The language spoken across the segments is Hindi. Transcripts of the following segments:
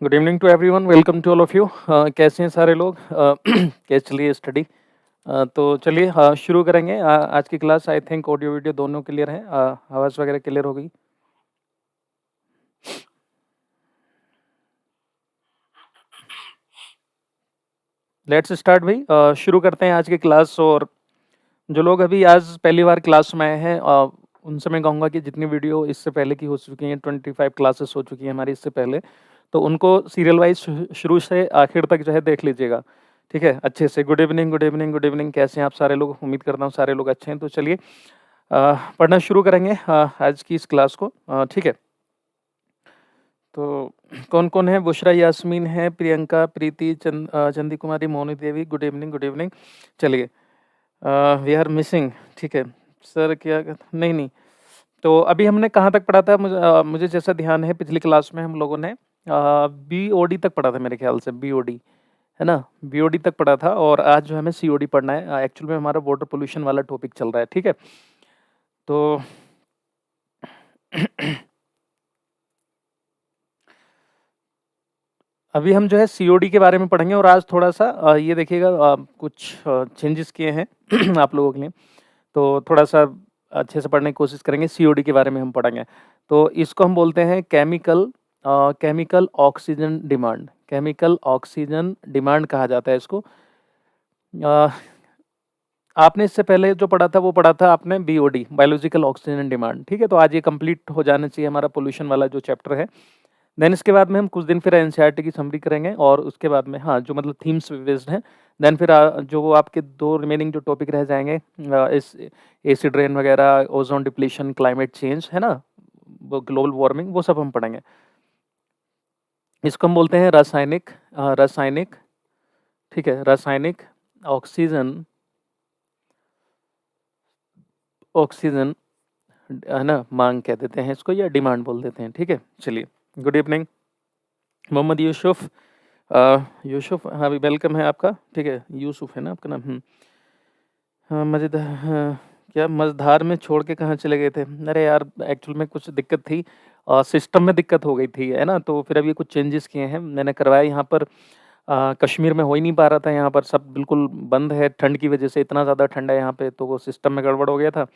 Good evening to everyone, welcome to all of you. कैसे हैं सारे लोग? कैसे चलिए स्टडी? तो चलिए शुरू करेंगे आज की class. I think audio video दोनों क्लियर है, आवाज़ वगैरह क्लियर हो गई। लेट्स स्टार्ट भाई, शुरू करते हैं आज की क्लास। और जो लोग अभी आज पहली बार क्लास में आए हैं उनसे मैं कहूँगा कि जितनी वीडियो इससे पहले की हो चुकी हैं, 25 क्लासेस हो चुकी हैं हमारी इससे पहले, तो उनको सीरियल वाइज शुरू से आखिर तक जो है देख लीजिएगा, ठीक है, अच्छे से। Good evening, good evening, good evening. कैसे हैं आप सारे लोग? उम्मीद करता हूँ सारे लोग अच्छे हैं। तो चलिए पढ़ना शुरू करेंगे आज की इस क्लास को, ठीक है। तो कौन कौन है? बुशरा, यास्मीन है, Priyanka, Preeti, Chandi Kumari, Moni Devi. Good evening, good evening. चलिए, वी आर मिसिंग, ठीक है सर। क्या नहीं नहीं, तो अभी हमने कहाँ तक पढ़ा था? मुझे जैसा ध्यान है पिछली क्लास में हम लोगों ने BOD तक पढ़ा था मेरे ख्याल से। BOD है ना, BOD तक पढ़ा था। और आज जो हमें COD पढ़ना है। एक्चुअल में हमारा वाटर पोल्यूशन वाला टॉपिक चल रहा है, ठीक है। तो अभी हम जो है COD के बारे में पढ़ेंगे। और आज थोड़ा सा ये देखिएगा, कुछ चेंजेस किए हैं आप लोगों के लिए। तो थोड़ा सा अच्छे से पढ़ने की कोशिश करेंगे। COD के बारे में हम पढ़ेंगे। तो इसको हम बोलते हैं chemical oxygen demand. Chemical oxygen demand कहा जाता है इसको। आपने इससे पहले जो पढ़ा था वो पढ़ा था आपने BOD, बायोलॉजिकल ऑक्सीजन डिमांड, ठीक है। तो आज ये कंप्लीट हो जाना चाहिए हमारा पोल्यूशन वाला जो चैप्टर है। देन इसके बाद में हम कुछ दिन फिर NCERT की समरी करेंगे। और उसके बाद में हाँ, जो मतलब थीम्स बेस्ड हैं। देन फिर जो वो आपके 2 रिमेनिंग जो टॉपिक रह जाएंगे, इस एसिड रेन वगैरह, ओजोन डिप्लीशन, क्लाइमेट चेंज, है ना, वो ग्लोबल वार्मिंग, वो सब हम पढ़ेंगे। इसको हम बोलते हैं रासायनिक, ठीक है, रासायनिक ऑक्सीजन है ना, मांग कह देते हैं इसको, या डिमांड बोल देते हैं, ठीक है। चलिए, गुड इवनिंग मोहम्मद यूसुफ। यूसुफ, हाँ भी वेलकम है आपका, ठीक है। यूसुफ है ना आपका नाम? हाँ, क्या मझधार में छोड़ के कहाँ चले गए थे? अरे यार, एक्चुअल में कुछ दिक्कत थी, सिस्टम में दिक्कत हो गई थी, है ना। तो फिर अभी कुछ चेंजेस किए हैं मैंने करवाया यहाँ पर। कश्मीर में हो ही नहीं पा रहा था, यहाँ पर सब बिल्कुल बंद है ठंड की वजह से। इतना ज़्यादा ठंड है यहाँ पे, तो वो सिस्टम में गड़बड़ हो गया था।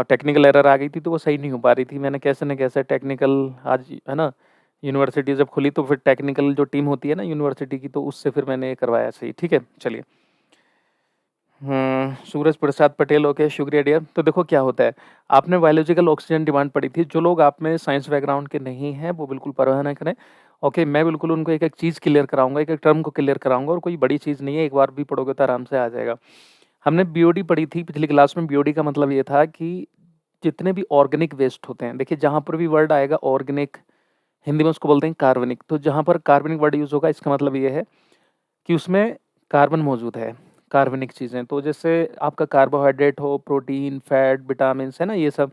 टेक्निकल एरर आ गई थी, तो वो सही नहीं हो पा रही थी। मैंने कैसे न कैसे टेक्निकल आज, है ना, यूनिवर्सिटी जब खुली तो फिर टेक्निकल जो टीम होती है ना यूनिवर्सिटी की, तो उससे फिर मैंने करवाया सही, ठीक है। चलिए, सूरज प्रसाद पटेल, ओके, शुक्रिया डियर। तो देखो क्या होता है, आपने बायोलॉजिकल ऑक्सीजन डिमांड पढ़ी थी। जो लोग आप में साइंस बैकग्राउंड के नहीं हैं वो बिल्कुल परवाह ना करें, ओके। मैं बिल्कुल उनको एक एक चीज़ क्लियर कराऊंगा, एक एक टर्म को क्लियर कराऊंगा। और कोई बड़ी चीज़ नहीं है, एक बार भी पढ़ोगे तो आराम से आ जाएगा। हमने BOD पढ़ी थी पिछली क्लास में। BOD का मतलब ये था कि जितने भी ऑर्गेनिक वेस्ट होते हैं, देखिए जहाँ पर भी वर्ड आएगा ऑर्गेनिक, हिंदी में उसको बोलते हैं कार्बनिक। तो जहाँ पर कार्बनिक वर्ड यूज़ होगा, इसका मतलब ये है कि उसमें कार्बन मौजूद है, कार्बनिक चीज़ें। तो जैसे आपका कार्बोहाइड्रेट हो, प्रोटीन, फैट, विटामिन, है ना, ये सब।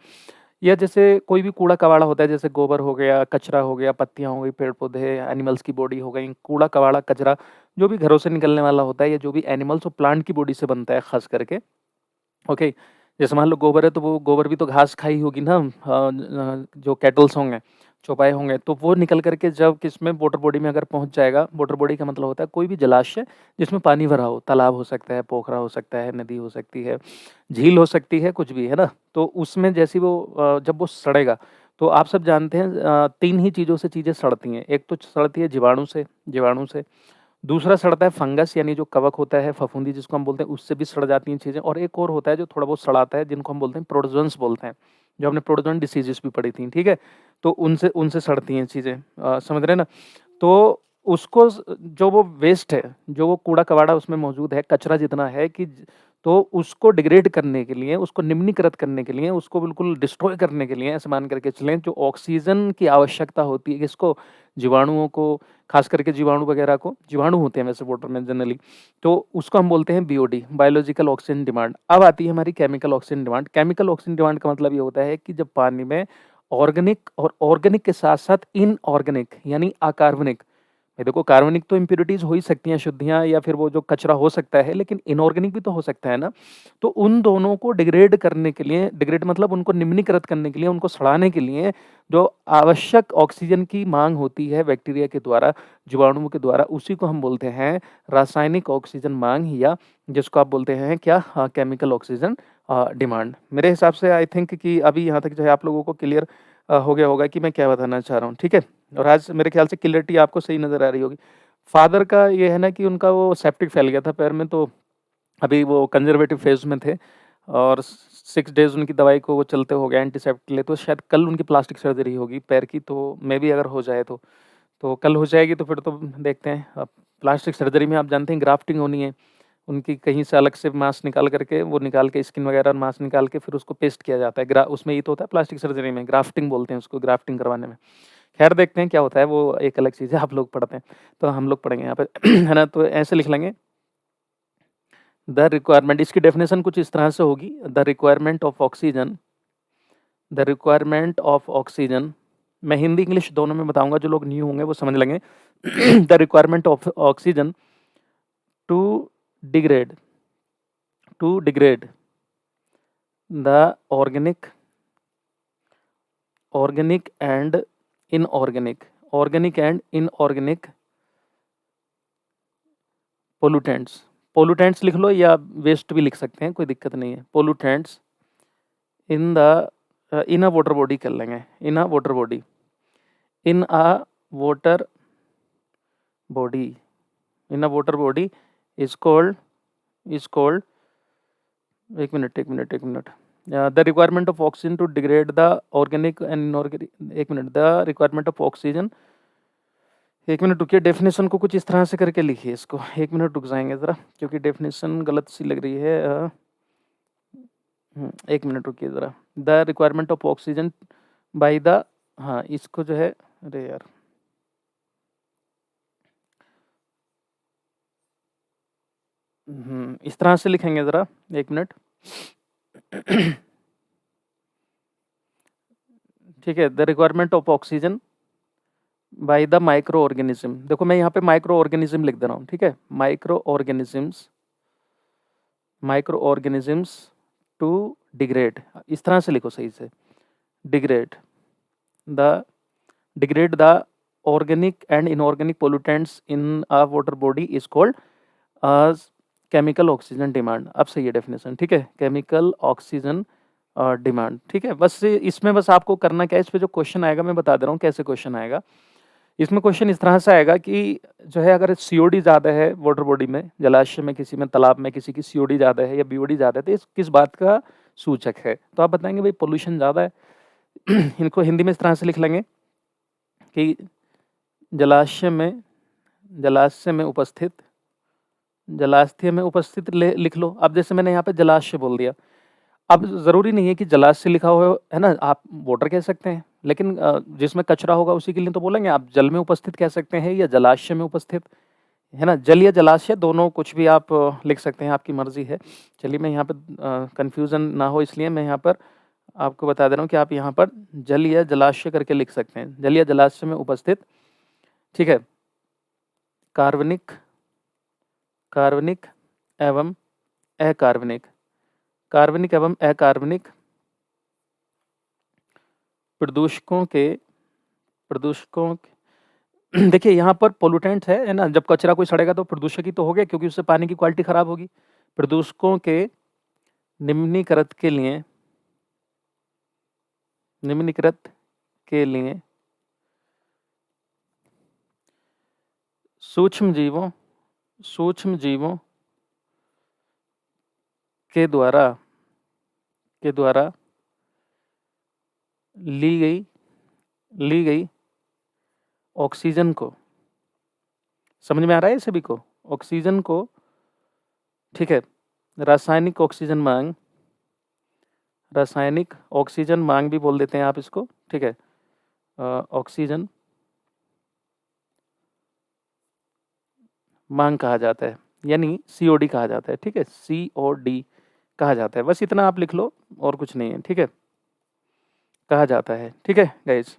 या जैसे कोई भी कूड़ा कबाड़ा होता है, जैसे गोबर हो गया, कचरा हो गया, पत्तियाँ हो गई, पेड़ पौधे, एनिमल्स की बॉडी हो गई, कूड़ा कबाड़ा कचरा जो भी घरों से निकलने वाला होता है, या जो भी एनिमल्स और प्लांट की बॉडी से बनता है खास करके, ओके। जैसे मान लो गोबर है, तो वो गोबर भी तो घास खाई होगी ना, जो कैटल्स होंगे, चौपाए होंगे, तो वो निकल करके जब किसमें वाटर बॉडी में अगर पहुंच जाएगा। वाटर बॉडी का मतलब होता है कोई भी जलाशय जिसमें पानी भरा हो, तालाब हो सकता है, पोखरा हो सकता है, नदी हो सकती है, झील हो सकती है, कुछ भी, है ना। तो उसमें जैसी वो जब वो सड़ेगा, तो आप सब जानते हैं 3 ही चीज़ों से चीज़ें सड़ती हैं। एक तो सड़ती है जीवाणु से। दूसरा सड़ता है फंगस, यानी जो कवक होता है, फफूंदी जिसको हम बोलते हैं, उससे भी सड़ जाती हैं चीज़ें। और एक और होता है जो थोड़ा बहुत सड़ाता है, जिनको हम बोलते हैं प्रोटोजोन्स बोलते हैं, जो हमने प्रोटोजोन डिसीजेस भी पढ़ी थी, ठीक है। तो उनसे उनसे सड़ती हैं चीज़ें, समझ रहे हैं ना। तो उसको जो वो वेस्ट है, जो वो कूड़ा कबाड़ा उसमें मौजूद है, कचरा जितना है कि तो उसको डिग्रेड करने के लिए, उसको निम्नीकृत करने के लिए, उसको बिल्कुल डिस्ट्रॉय करने के लिए, ऐसे मान करके चलें, जो ऑक्सीजन की आवश्यकता होती है किसको, जीवाणुओं को, खास करके जीवाणु वगैरह को, जीवाणु होते हैं वैसे वाटर में जनरली, तो उसको हम बोलते हैं BOD, बायोलॉजिकल ऑक्सीजन डिमांड। अब आती है हमारी chemical oxygen demand. Chemical oxygen demand का मतलब ये होता है कि जब पानी में ऑर्गेनिक और ऑर्गेनिक के साथ साथ इनऑर्गेनिक यानी अकार्बनिक, भाई देखो कार्बनिक तो इम्प्योरिटीज़ हो ही सकती हैं, अशुद्धियाँ या फिर वो जो कचरा हो सकता है, लेकिन इनऑर्गेनिक भी तो हो सकता है ना। तो उन दोनों को डिग्रेड करने के लिए, डिग्रेड मतलब उनको निम्नीकृत करने के लिए, उनको सड़ाने के लिए जो आवश्यक ऑक्सीजन की माँग होती है बैक्टीरिया के द्वारा, जीवाणुओं के द्वारा, उसी को हम बोलते हैं रासायनिक ऑक्सीजन माँग, या जिसको आप बोलते हैं क्या, केमिकल ऑक्सीजन डिमांड। मेरे हिसाब से आई थिंक कि अभी यहाँ तक जो है आप लोगों को क्लियर हो गया होगा कि मैं क्या बताना चाह रहा हूँ, ठीक है? और आज मेरे ख्याल से क्लियरिटी आपको सही नज़र आ रही होगी। फादर का ये है ना कि उनका वो सेप्टिक फैल गया था पैर में, तो अभी वो कंजर्वेटिव फेज़ में थे और 6 डेज़ उनकी दवाई को वो चलते हो गए एंटीसेप्टिक के लिए, तो शायद कल उनकी प्लास्टिक सर्जरी होगी पैर की, तो मेबी अगर हो जाए तो कल हो जाएगी, तो फिर तो देखते हैं। अब प्लास्टिक सर्जरी में आप जानते हैं ग्राफ्टिंग होनी है, उनकी कहीं से अलग से मांस निकाल करके, वो निकाल के स्किन वगैरह मांस निकाल के फिर उसको पेस्ट किया जाता है। उसमें ये तो होता है प्लास्टिक सर्जरी में, ग्राफ्टिंग बोलते हैं उसको, ग्राफ्टिंग करवाने में। खैर देखते हैं क्या होता है, वो एक अलग चीज़ है, आप लोग पढ़ते हैं, तो हम लोग पढ़ेंगे यहाँ पे है ना? तो ऐसे लिख लेंगे, द रिक्वायरमेंट, इसकी डेफिनेशन कुछ इस तरह से होगी, the requirement of oxygen, the requirement of oxygen, मैं हिंदी इंग्लिश दोनों में बताऊंगा, जो लोग न्यू होंगे वो समझ लेंगे। The requirement of oxygen to degrade, to degrade the organic, organic and inorganic, organic and inorganic pollutants, pollutants लिख लो या वेस्ट भी लिख सकते हैं, कोई दिक्कत नहीं है। Pollutants in the in a water body कर लेंगे, in a water body, in a water body, in a water body is called, is called, एक मिनट एक मिनट एक minute, the requirement of oxygen to degrade the organic and inorganic, एक minute, the requirement of oxygen, एक मिनट रुकिए, डेफिनेशन को कुछ इस तरह से करके लिखिए इसको, एक मिनट रुक जाएंगे ज़रा, क्योंकि डेफिनेशन गलत सी लग रही है। एक मिनट रुकिए ज़रा, the requirement of oxygen by the, हाँ इसको जो है, अरे यार इस तरह से लिखेंगे ज़रा, एक मिनट। ठीक है, the requirement of oxygen by the micro organism, देखो मैं यहाँ पे माइक्रो ऑर्गेनिज्म लिख दे रहा हूँ, ठीक है, microorganisms, microorganisms to degrade, इस तरह से लिखो सही से, degrade the, degrade the organic and inorganic pollutants in a water body is called as chemical oxygen demand। अब सही है डेफिनेशन, ठीक है, केमिकल ऑक्सीजन डिमांड, ठीक है। बस इसमें बस आपको करना क्या है, इस पे जो क्वेश्चन आएगा मैं बता दे रहा हूँ कैसे क्वेश्चन आएगा। इसमें क्वेश्चन इस तरह से आएगा कि जो है अगर सीओडी ज़्यादा है वाटर बॉडी में, जलाशय में, किसी में तालाब में किसी की सीओडी ज़्यादा है या बीओडी ज़्यादा है, तो इस किस बात का सूचक है, तो आप बताएंगे भाई पोल्यूशन ज़्यादा है। इनको हिंदी में इस तरह से लिख लेंगे कि जलाशय में, जलाशय में उपस्थित, जलाशय में उपस्थित लिख लो। अब जैसे मैंने यहाँ पे जलाशय बोल दिया, अब ज़रूरी नहीं है कि जलाशय लिखा हो, है ना, आप वाटर कह सकते हैं, लेकिन जिसमें कचरा होगा उसी के लिए तो बोलेंगे, आप जल में उपस्थित कह सकते हैं या जलाशय में उपस्थित, है ना, जल या जलाशय दोनों कुछ भी आप लिख सकते हैं, आपकी मर्जी है। चलिए मैं यहाँ पे कन्फ्यूज़न ना हो इसलिए मैं यहाँ पर आपको बता दे रहा हूँ कि आप यहाँ पर जल या जलाशय करके लिख सकते हैं, जल या जलाशय में उपस्थित, ठीक है, कार्बनिक, कार्बनिक एवं अकार्बनिक, कार्बनिक एवं अकार्बनिक प्रदूषकों के, प्रदूषकों देखिए यहाँ पर पोल्यूटेंट है ना, जब कचरा कोई सड़ेगा तो प्रदूषक ही तो हो गया, क्योंकि उससे पानी की क्वालिटी खराब होगी। प्रदूषकों के निम्नीकृत के लिए, निम्नीकृत के लिए सूक्ष्म जीवों, सूक्ष्म जीवों के द्वारा, के द्वारा ली गई, ली गई ऑक्सीजन को, समझ में आ रहा है सभी को, ऑक्सीजन को, ठीक है, रासायनिक ऑक्सीजन मांग, रासायनिक ऑक्सीजन मांग भी बोल देते हैं आप इसको, ठीक है, ऑक्सीजन मांग कहा जाता है, यानी सीओडी कहा जाता है, ठीक है, सीओडी कहा जाता है, बस इतना आप लिख लो और कुछ नहीं है, ठीक है, कहा जाता है, ठीक है गाइस।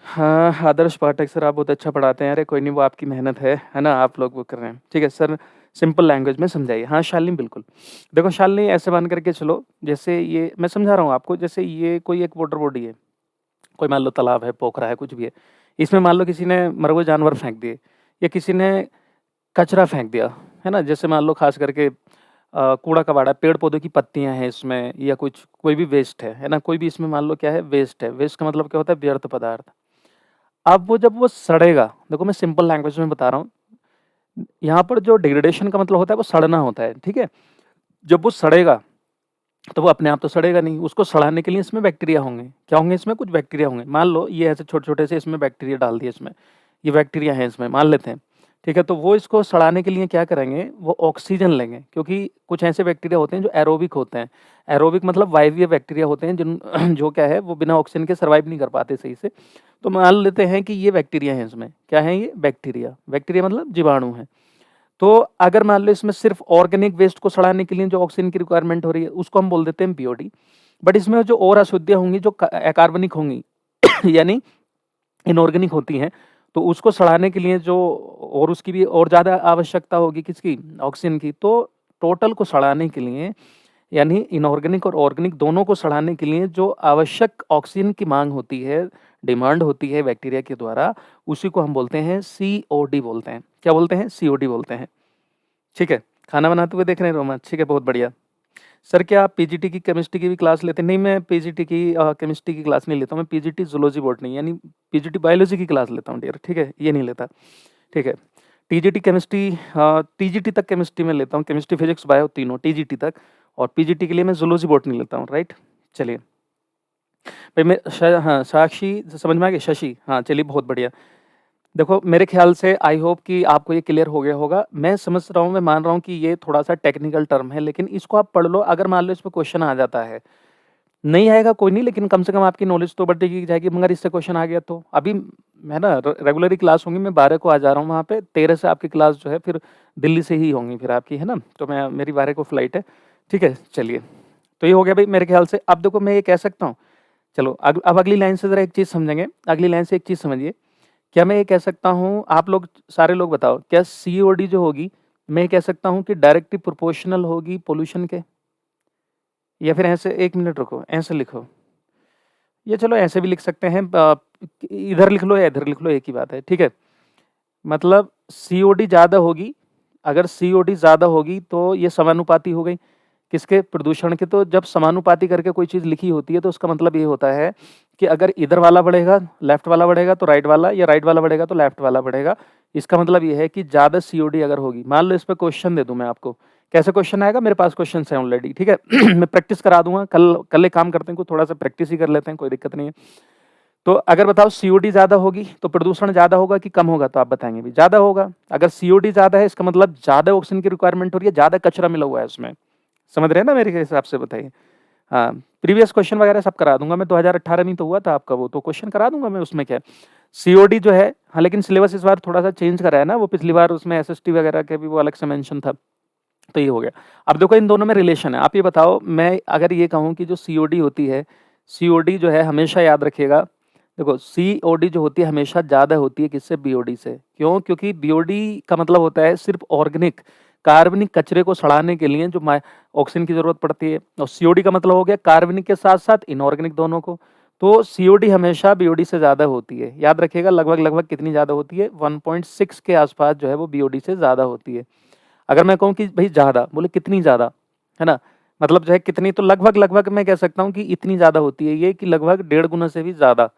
हाँ, आदर्श पाठक सर आप बहुत अच्छा पढ़ाते हैं। अरे कोई नहीं, वो आपकी मेहनत है ना? आप लोग वो कर रहे हैं। ठीक है सर, सिंपल लैंग्वेज में समझाइए। हाँ, शालिनी बिल्कुल। देखो शालिनी ऐसे मान कर के चलो, जैसे ये मैं समझा रहा हूँ आपको, जैसे ये कोई एक वाटर बॉडी है, कोई मान लो तालाब है, पोखरा है, कुछ भी है। इसमें मान लो किसी ने मरे हुए जानवर फेंक दिए या किसी ने कचरा फेंक दिया, है ना? जैसे मान लो ख़ास करके कूड़ा-कबाड़ा, पेड़-पौधों की पत्तियाँ हैं इसमें या कुछ कोई भी वेस्ट है ना? कोई भी इसमें मान लो क्या है, वेस्ट है। वेस्ट का मतलब क्या होता है? व्यर्थ पदार्थ। अब वो जब वो सड़ेगा, देखो मैं सिंपल लैंग्वेज में बता रहा हूँ, यहाँ पर जो डिग्रेडेशन का मतलब होता है वो सड़ना होता है, ठीक है? जब वो सड़ेगा, तो वो अपने आप तो सड़ेगा नहीं, उसको सड़ाने के लिए इसमें बैक्टीरिया होंगे। क्या होंगे इसमें? कुछ बैक्टीरिया होंगे। मान लो ये ऐसे छोटे-छोटे से इसमें बैक्टीरिया डाल दिए इसमें, ये बैक्टीरिया हैं इसमें, मान लेते हैं, ठीक है? तो वो इसको सड़ाने के लिए क्या करेंगे, वो ऑक्सीजन लेंगे, क्योंकि कुछ ऐसे बैक्टीरिया होते हैं जो एरोबिक होते हैं। एरोबिक मतलब वायवीय बैक्टीरिया होते हैं जिन जो क्या है वो बिना ऑक्सीजन के सर्वाइव नहीं कर पाते सही से। तो मान लेते हैं कि ये बैक्टीरिया हैं इसमें, क्या है ये? बैक्टीरिया। बैक्टीरिया मतलब जीवाणु हैं। तो अगर मान लो इसमें सिर्फ ऑर्गेनिक वेस्ट को सड़ाने के लिए जो ऑक्सीजन की रिक्वायरमेंट हो रही है, उसको हम बोल देते हैं बीओडी। बट इसमें जो और अशुद्धियाँ होंगी, जो अकार्बनिक होंगी यानी इनऑर्गेनिक होती हैं, तो उसको सड़ाने के लिए जो और उसकी भी और ज़्यादा आवश्यकता होगी किसकी? ऑक्सीजन की। तो टोटल को सड़ाने के लिए, यानी इनऑर्गेनिक और ऑर्गेनिक दोनों को सड़ाने के लिए जो आवश्यक ऑक्सीजन की माँग होती है, डिमांड होती है बैक्टीरिया के द्वारा, उसी को हम बोलते हैं सीओडी बोलते हैं। क्या बोलते हैं? सीओडी बोलते हैं। ठीक है? खाना बनाते हुए देख रहे हैं रोमांच, ठीक है, बहुत बढ़िया। सर क्या आप पीजीटी की केमिस्ट्री की भी क्लास लेते हैं? नहीं, मैं पीजीटी की केमिस्ट्री की क्लास नहीं लेता हूँ, मैं पीजीटी ज़ूलॉजी बॉटनी यानी पीजीटी बायोलॉजी की क्लास लेता हूँ डियर, ठीक है? ये नहीं लेता, ठीक है? टीजीटी केमिस्ट्री टीजीटी तक केमिस्ट्री में लेता हूँ, केमिस्ट्री, फिजिक्स, बायो तीनों टीजीटी तक, और पीजीटी के लिए मैं ज़ूलॉजी बॉटनी लेता हूँ, राइट? चलिए, भाई मैं हाँ, साक्षी समझ में आ गया? शशि, हाँ, चलिए बहुत बढ़िया। देखो मेरे ख़्याल से आई होप कि आपको ये क्लियर हो गया होगा। मैं समझ रहा हूँ, मैं मान रहा हूँ कि ये थोड़ा-सा टेक्निकल टर्म है, लेकिन इसको आप पढ़ लो, अगर मान लो इसमें क्वेश्चन आ जाता है, नहीं आएगा कोई नहीं, लेकिन कम से कम आपकी नॉलेज तो बढ़ती जाएगी, मगर इससे क्वेश्चन आ गया तो। अभी है ना, रेगुलर ही क्लास होंगी, मैं 12 को आ जा रहा हूँ वहाँ पे, 13 से आपकी क्लास जो है फिर दिल्ली से ही होंगी फिर आपकी, है ना? तो मैं मेरी 12 को फ्लाइट है, ठीक है? चलिए, तो ये हो गया भाई मेरे ख़्याल से। अब देखो मैं ये कह सकता हूँ, चलो अब अगली लाइन से ज़रा एक चीज़ समझेंगे, अगली लाइन से एक चीज़ समझिए। क्या मैं ये कह सकता हूँ, आप लोग सारे लोग बताओ, क्या सीओडी जो होगी, मैं ये कह सकता हूँ कि डायरेक्टली प्रोपोर्शनल होगी पॉल्यूशन के? या फिर ऐसे, 1 मिनट रुको, ऐसे लिखो, या चलो ऐसे भी लिख सकते हैं, इधर लिख लो या इधर लिख लो, एक ही बात है, ठीक है? मतलब सीओडी ज़्यादा होगी, अगर सीओडी ज़्यादा होगी तो ये समानुपाती हो गई किसके? प्रदूषण के। तो जब समानुपाती करके कोई चीज़ लिखी होती है तो उसका मतलब ये होता है कि अगर इधर वाला बढ़ेगा, लेफ्ट वाला बढ़ेगा तो राइट वाला, या राइट वाला बढ़ेगा तो लेफ्ट वाला बढ़ेगा। इसका मतलब ये है कि ज़्यादा सीओडी अगर होगी, मान लो इस पे क्वेश्चन दे दूँ मैं आपको, कैसे क्वेश्चन आएगा? मेरे पास क्वेश्चंस हैं ऑलरेडी, ठीक है? मैं प्रैक्टिस करा दूँगा, कल एक काम करते हैं, थोड़ा-सा प्रैक्टिस ही कर लेते हैं, कोई दिक्कत नहीं है। तो अगर बताओ सीओडी ज़्यादा होगी तो प्रदूषण ज़्यादा होगा कि कम होगा? तो आप बताएँगे भी ज़्यादा होगा। अगर सीओडी ज़्यादा है इसका मतलब ज़्यादा ऑक्सीजन की रिक्वायरमेंट हो रही है, ज़्यादा कचरा मिला हुआ है उसमें। समझ रहे हैं ना मेरे हिसाब से? बताइए। हाँ, प्रीवियस क्वेश्चन वगैरह सब करा दूँगा मैं, 2018 में ही तो हुआ था आपका वो, तो क्वेश्चन करा दूँगा मैं, उसमें क्या है। सीओडी जो है, हाँ, लेकिन सिलेबस इस बार थोड़ा-सा चेंज करा है ना, वो पिछली बार उसमें एसएसटी वगैरह के भी वो अलग से मेंशन था। तो ये हो गया। अब देखो इन दोनों में रिलेशन है। आप ये बताओ, मैं अगर ये कहूँ कि जो सीओडी होती है, सीओडी जो है हमेशा याद रखिएगा, देखो सीओडी जो होती है हमेशा ज़्यादा होती है किससे? बीओडी से। क्यों? क्योंकि बीओडी का मतलब होता है सिर्फ़ ऑर्गेनिक, कार्बनिक कचरे को सड़ाने के लिए जो ऑक्सीजन की ज़रूरत पड़ती है, और सीओडी का मतलब हो गया कार्बनिक के साथ-साथ इनऑर्गेनिक दोनों को। तो सीओडी हमेशा बीओडी से ज़्यादा होती है। याद रखिएगा लगभग-लगभग कितनी ज़्यादा होती है? 1.6 के आस-पास जो है वो बीओडी से ज़्यादा होती है। अगर मैं कहूँ कि भई ज़्यादा, बोले कितनी ज़्यादा, है ना? मतलब जो है कितनी, तो लगभग-लगभग मैं कह सकता हूँ कि इतनी ज़्यादा होती है ये, कि लगभग 1.5 गुना से भी ज़्यादा,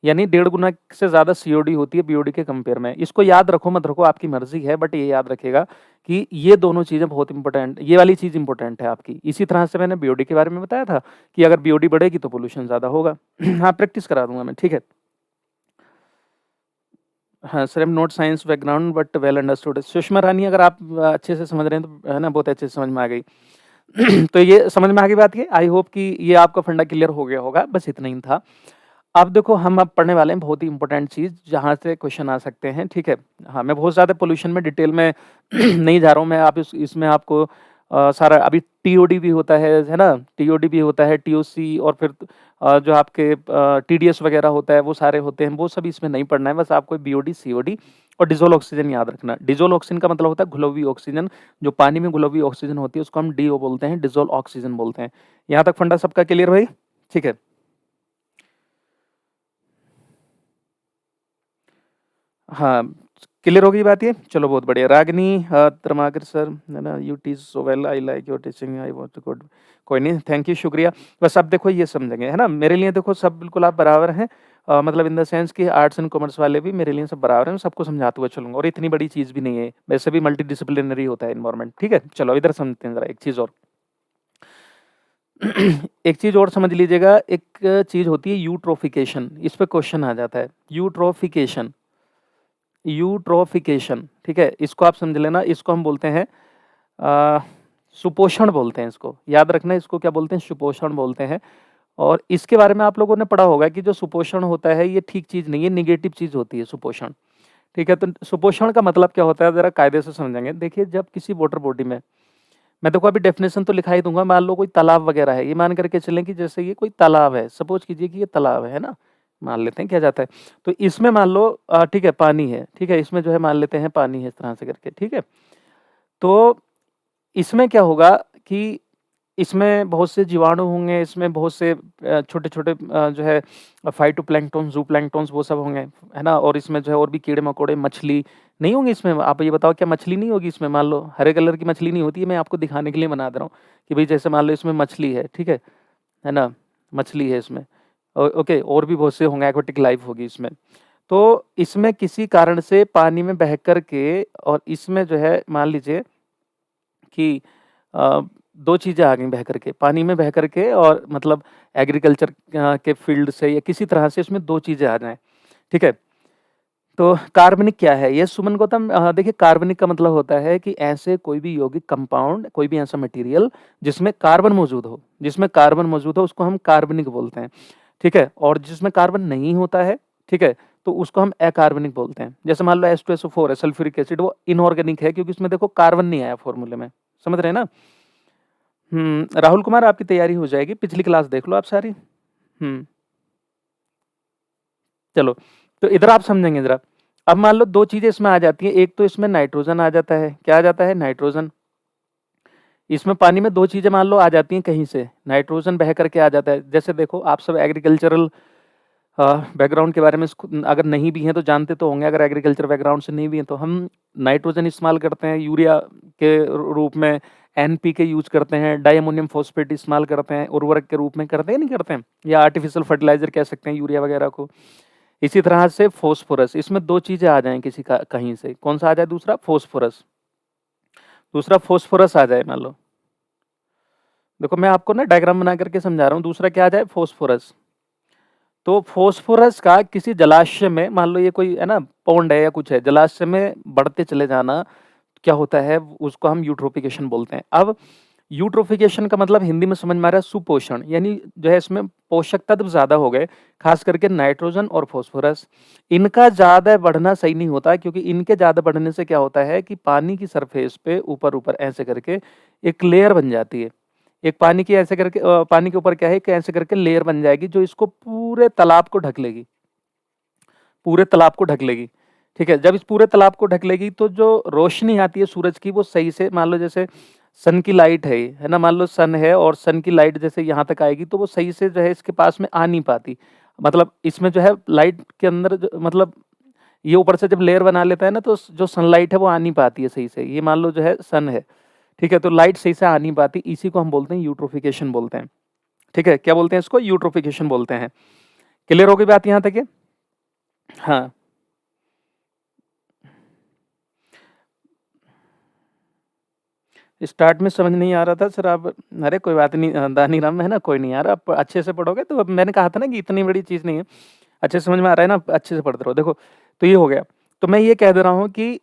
यानी 1.5 गुना से ज़्यादा सीओडी होती है बीओडी के कंपेयर में। इसको याद रखो मत रखो आपकी मर्ज़ी है, बट ये याद रखिएगा कि ये दोनों चीज़ें बहुत इम्पोर्टेंट, ये वाली चीज़ इम्पोर्टेंट है आपकी। इसी तरह से मैंने बीओडी के बारे में बताया था कि अगर बीओडी बढ़ेगी तो पॉल्यूशन ज़्यादा होगा। हाँ, प्रैक्टिस करा दूँगा मैं, ठीक है? हाँ, sir I am not science background but well understood. Sushma Rani, अगर आप अच्छे से समझ रहे हैं तो है ना, बहुत अच्छे से समझ में आ गई। तो ये समझ में आ गई बात, ये आई होप कि ये आपका फंडा क्लियर हो गया होगा, बस इतना ही था। अब देखो हम अब पढ़ने वाले हैं बहुत ही इंपॉर्टेंट चीज़, जहाँ से क्वेश्चन आ सकते हैं, ठीक है? हाँ, मैं बहुत ज़्यादा पॉल्यूशन में डिटेल में नहीं जा रहा हूँ मैं, आप इसमें आपको सारा अभी टीओडी भी होता है ना? टीओडी भी होता है, टीओसी और फिर जो आपके टीडीएस वगैरह होता है, वो सारे होते हैं, वो सब इसमें नहीं पढ़ना है, बस आपको बीओडी, सीओडी और डिज़ोल्व ऑक्सीजन याद रखना। डिज़ोल्व ऑक्सीजन का मतलब होता है घुली हुई ऑक्सीजन, जो पानी में घुली हुई ऑक्सीजन होती है उसको हम डीओ बोलते हैं, डिज़ोल्व ऑक्सीजन बोलते हैं। यहाँ तक फंडा सबका क्लियर भाई? ठीक है। हाँ, क्लियर हो गई बात ये? चलो बहुत बढ़िया। रागिनी त्रमाकर सर, है ना? You teach so well, I like your teaching, I want to good. कोई नहीं, थैंक यू, शुक्रिया। बस अब देखो ये समझेंगे, है ना? मेरे लिए देखो सब बिल्कुल आप बराबर हैं, मतलब इन द सेंस कि आर्ट्स एंड कॉमर्स वाले भी मेरे लिए सब बराबर हैं, मैं सबको समझाते हुए चलूँगा और इतनी बड़ी चीज़ भी नहीं है, वैसे भी मल्टीडिसिप्लिनरी होता है एनवायरनमेंट, ठीक है? चलो इधर समझते हैं ज़रा एक चीज़ और। एक चीज़ और समझ लीजिएगा, एक चीज़ होती है यूट्रोफिकेशन, इस पे क्वेश्चन आ जाता है। यूट्रोफिकेशन, यूट्रोफिकेशन, ठीक है? इसको आप समझ लेना, इसको हम बोलते हैं सुपोषण बोलते हैं इसको, याद रखना इसको क्या बोलते हैं? सुपोषण बोलते हैं। और इसके बारे में आप लोगों ने पढ़ा होगा कि जो सुपोषण होता है ये ठीक चीज़ नहीं है, नेगेटिव चीज़ होती है सुपोषण, ठीक है? तो सुपोषण का मतलब क्या होता है ज़रा कायदे से समझेंगे। देखिए जब किसी वाटर बॉडी में, मैं देखो अभी डेफिनेशन तो लिखा ही दूंगा, मान लो कोई तालाब वगैरह है, ये मान करके चलें कि जैसे ये कोई तालाब है, सपोज कीजिए कि ये तालाब है ना, मान लेते हैं क्या जाता है, तो इसमें मान लो ठीक है पानी है, ठीक है, इसमें जो है मान लेते हैं पानी है, इस तरह से करके, ठीक है। तो इसमें क्या होगा कि इसमें बहुत से जीवाणु होंगे, इसमें बहुत से छोटे-छोटे जो है फाइटोप्लैंक्टन, ज़ूप्लैंक्टन्स वो सब होंगे, है ना? और इसमें जो है और भी कीड़े-मकोड़े, मछली नहीं होंगी इसमें? आप ये बताओ क्या मछली नहीं होगी इसमें? मान लो हरे कलर की मछली नहीं होती है, मैं आपको दिखाने के लिए बना दे रहा हूँ कि भई जैसे मान लो इसमें मछली है, ठीक है ना? मछली है इसमें। ओके, और भी बहुत से होंगे, एक्वाटिक लाइफ़ होगी इसमें। तो इसमें किसी कारण से पानी में बह कर के और इसमें जो है मान लीजिए कि 2 चीज़ें आ गई बह कर के, पानी में बह कर के और मतलब एग्रीकल्चर के फ़ील्ड से या किसी तरह से इसमें 2 चीज़ें आ जाएँ, ठीक है? तो कार्बनिक क्या है? ये सुमन गौतम देखिए कार्बनिक का मतलब होता है कि ऐसे कोई भी यौगिक कंपाउंड, कोई भी ऐसा मटेरियल जिसमें कार्बन मौजूद हो, जिसमें कार्बन मौजूद हो उसको हम कार्बनिक बोलते हैं, ठीक है? और जिसमें कार्बन नहीं होता है, ठीक है? तो उसको हम अकार्बनिक बोलते हैं। जैसे मान लो H2SO4 है, सल्फ्यूरिक एसिड, वो इनऑर्गेनिक है क्योंकि उसमें देखो कार्बन नहीं आया फ़ॉर्मूले में, समझ रहे हैं ना? राहुल कुमार आपकी तैयारी हो जाएगी, पिछली क्लास देख लो आप सारी। चलो, तो इधर आप समझेंगे ज़रा। अब मान लो 2 चीज़ें इसमें आ जाती हैं, एक तो इसमें नाइट्रोजन आ जाता है, क्या आ जाता है? नाइट्रोजन। इसमें पानी में 2 चीज़ें मान लो आ जाती हैं कहीं से, नाइट्रोजन बह कर के आ जाता है। जैसे देखो आप सब एग्रीकल्चरल बैकग्राउंड के बारे में अगर नहीं भी हैं तो जानते तो होंगे, अगर एग्रीकल्चर बैकग्राउंड से नहीं भी हैं तो हम नाइट्रोजन इस्तेमाल करते हैं, यूरिया के रूप में एनपीके यूज़ करते हैं, डाई अमोनियम फॉस्फेट इस्तेमाल करते हैं, उर्वरक के रूप में करते हैं, नहीं करते हैं? या आर्टिफिशियल फर्टिलाइज़र कह सकते हैं यूरिया वगैरह को। इसी तरह से फ़ॉस्फ़ोरस, इसमें 2 चीज़ें आ जाएँ किसी का कहीं से, कौन-सा आ जाए दूसरा? फ़ॉस्फ़ोरस। दूसरा फ़ॉस्फ़ोरस आ जाए मान लो। देखो मैं आपको ना डायग्राम बना करके समझा रहा हूँ, दूसरा क्या आ जाए? फ़ॉस्फ़ोरस। तो फ़ॉस्फ़ोरस का किसी जलाशय में मान लो ये कोई है ना पॉन्ड है या कुछ है, जलाशय में बढ़ते चले जाना, क्या होता है उसको हम यूट्रोफिकेशन बोलते हैं। अब यूट्रोफिकेशन का मतलब हिंदी में समझ में आ रहा है सुपोषण, यानी जो है इसमें पोषक तत्व ज़्यादा हो गए, खास करके नाइट्रोजन और फ़ॉस्फ़ोरस। इनका ज़्यादा बढ़ना सही नहीं होता क्योंकि इनके ज़्यादा बढ़ने से क्या होता है कि पानी की सरफेस पे ऊपर-ऊपर ऐसे करके एक लेयर बन जाती है। एक पानी की ऐसे करके पानी के ऊपर क्या है कि ऐसे करके लेयर बन जाएगी जो इसको पूरे तालाब को ढक लेगी, पूरे तालाब को ढक लेगी, ठीक है? जब इस पूरे तालाब को ढक लेगी तो जो रोशनी आती है सूरज की वो सही से मान लो जैसे सन की लाइट है ना? मान लो सन है और सन की लाइट जैसे यहाँ तक आएगी तो वो सही से जो है इसके पास में आ नहीं पाती। मतलब इसमें जो है लाइट के अंदर जो मतलब ये ऊपर से जब लेयर बना लेता है ना तो जो सनलाइट है वो आ नहीं पाती है सही से। ये मान लो जो है सन है, ठीक है? तो लाइट सही से आ नहीं पाती, इसी को हम बोलते हैं यूट्रोफिकेशन बोलते हैं, ठीक है? क्या बोलते हैं इसको? यूट्रोफिकेशन बोलते हैं। क्लियर हो गई बात यहाँ तक ये? हाँ। स्टार्ट में समझ नहीं आ रहा था सर आप, अरे कोई बात नहीं दानीराम है ना, कोई नहीं यार, आप अच्छे से पढ़ोगे तो अब मैंने कहा था ना कि इतनी बड़ी चीज़ नहीं है, अच्छे से समझ में आ रहा है ना, अच्छे से पढ़ते रहो। देखो तो ये हो गया, तो मैं ये कह दे रहा हूँ कि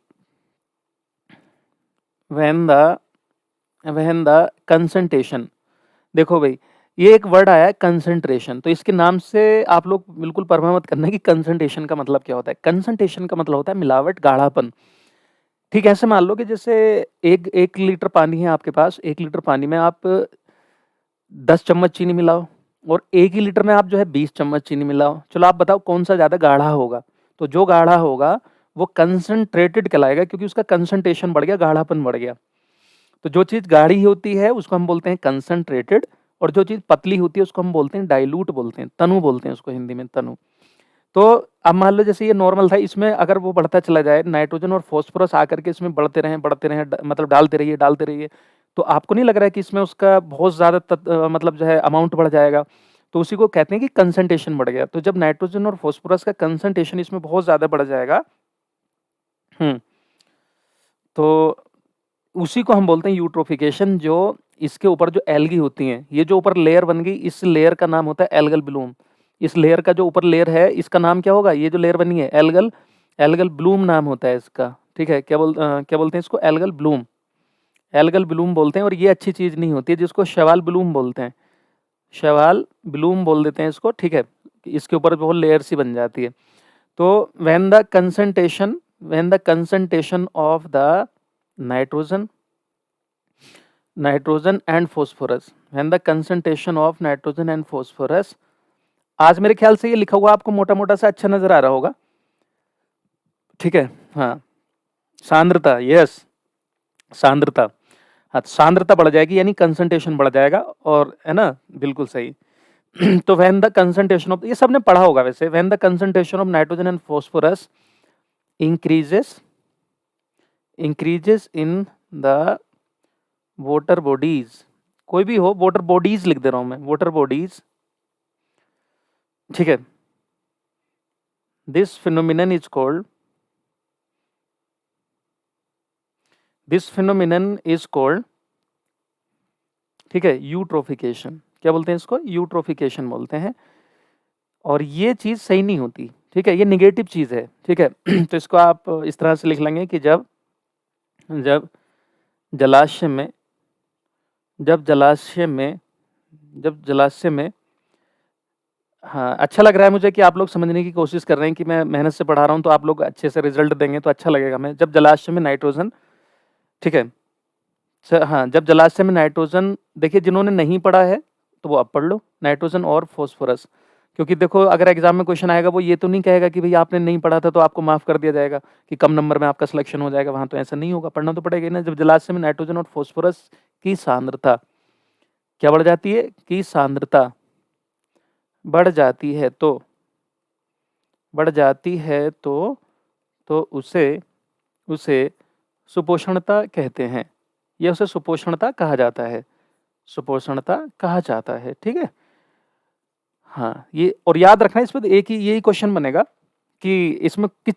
when the when the concentration, देखो भाई ये एक वर्ड आया है कंसंट्रेशन, तो इसके नाम से आप लोग बिल्कुल परवाह मत करना कि कंसंट्रेशन का मतलब क्या होता है। कंसंट्रेशन का मतलब होता है मिलावट, गाढ़ापन। ठीक है, ऐसे मान लो कि जैसे 1 लीटर पानी है आपके पास, 1 लीटर पानी में आप 10 चम्मच चीनी मिलाओ और 1 ही लीटर में आप जो है 20 चम्मच चीनी मिलाओ। चलो आप बताओ कौन सा ज़्यादा गाढ़ा होगा? तो जो गाढ़ा होगा वो कंसंट्रेटेड कहलाएगा, क्योंकि उसका कंसंट्रेशन बढ़ गया, गाढ़ापन बढ़ गया। तो जो चीज़ गाढ़ी होती है उसको हम बोलते हैं कंसंट्रेटेड, और जो चीज़ पतली होती है उसको हम बोलते हैं डाइल्यूट बोलते हैं, तनु बोलते हैं उसको हिंदी में, तनु। तो अब मान लो जैसे ये नॉर्मल था, इसमें अगर वो बढ़ता चला जाए, नाइट्रोजन और फास्फोरस आकर के इसमें बढ़ते रहें, मतलब डालते रहिए, तो आपको नहीं लग रहा है कि इसमें उसका बहुत ज़्यादा मतलब जो है अमाउंट बढ़ जाएगा? तो उसी को कहते हैं कि कंसंट्रेशन बढ़ गया। तो जब नाइट्रोजन और फास्फोरस का कंसंट्रेशन इसमें बहुत ज़्यादा बढ़ जाएगा, तो उसी को हम बोलते हैं यूट्रोफिकेशन। जो इसके ऊपर जो एल्गी होती हैं, ये जो ऊपर लेयर बन गई, इस लेयर का नाम होता है एल्गल ब्लूम। इस लेयर का जो ऊपर लेयर है, इसका नाम क्या होगा? ये जो लेयर बनी है, एल्गल एल्गल ब्लूम नाम होता है इसका। ठीक है, क्या बोलते हैं इसको? Algal Bloom. एल्गल ब्लूम बोलते हैं, और ये अच्छी चीज़ नहीं होती है, जिसको शैवाल ब्लूम बोलते हैं। शैवाल ब्लूम बोल देते हैं इसको। ठीक है, इसके ऊपर वो लेयर सी बन जाती है। तो when the concentration of the nitrogen and phosphorus, when the concentration of nitrogen and phosphorus, आज मेरे ख्याल से ये लिखा हुआ आपको मोटा मोटा सा अच्छा नजर आ रहा होगा। ठीक है, हाँ, सांद्रता, यस, सांद्रता। हाँ, सांद्रता बढ़ जाएगी यानी कंसंट्रेशन बढ़ जाएगा, और है ना, बिल्कुल सही। तो व्हेन द कंसंट्रेशन ऑफ, ये सबने पढ़ा होगा वैसे, when the concentration of nitrogen and phosphorus increases in the water bodies, कोई भी हो, वाटर बॉडीज लिख दे रहा हूं मैं, वाटर बॉडीज। ठीक है, दिस फिनोमिनन इज कॉल्ड, ठीक है, यूट्रोफिकेशन। क्या बोलते हैं इसको? यूट्रोफिकेशन बोलते हैं। और ये चीज सही नहीं होती, ठीक है, ये निगेटिव चीज है। ठीक है, तो इसको आप इस तरह से लिख लेंगे कि जब जलाशय में हाँ, अच्छा लग रहा है मुझे कि आप लोग समझने की कोशिश कर रहे हैं कि मैं मेहनत से पढ़ा रहा हूँ, तो आप लोग अच्छे से रिजल्ट देंगे तो अच्छा लगेगा। मैं जब जलाशय में नाइट्रोजन, ठीक है सर, हाँ, जब जलाशय में नाइट्रोजन, देखिए जिन्होंने नहीं पढ़ा है तो वो अब पढ़ लो, नाइट्रोजन और फॉस्फोरस। क्योंकि देखो अगर एग्जाम में क्वेश्चन आएगा, वो ये तो नहीं कहेगा कि भाई आपने नहीं पढ़ा था तो आपको माफ कर दिया जाएगा, कि कम नंबर में आपका सिलेक्शन हो जाएगा, वहां तो ऐसा नहीं होगा, पढ़ना तो पड़ेगा ही ना। जब जलाशय में नाइट्रोजन और फॉस्फोरस की सांद्रता क्या बढ़ जाती है? की सांद्रता बढ़ जाती है तो उसे सुपोषणता कहते हैं। ये उसे सुपोषणता कहा जाता है, सुपोषणता कहा जाता है। ठीक है, हाँ, ये और याद रखना, इसमें एक ही यही क्वेश्चन बनेगा कि इसमें किस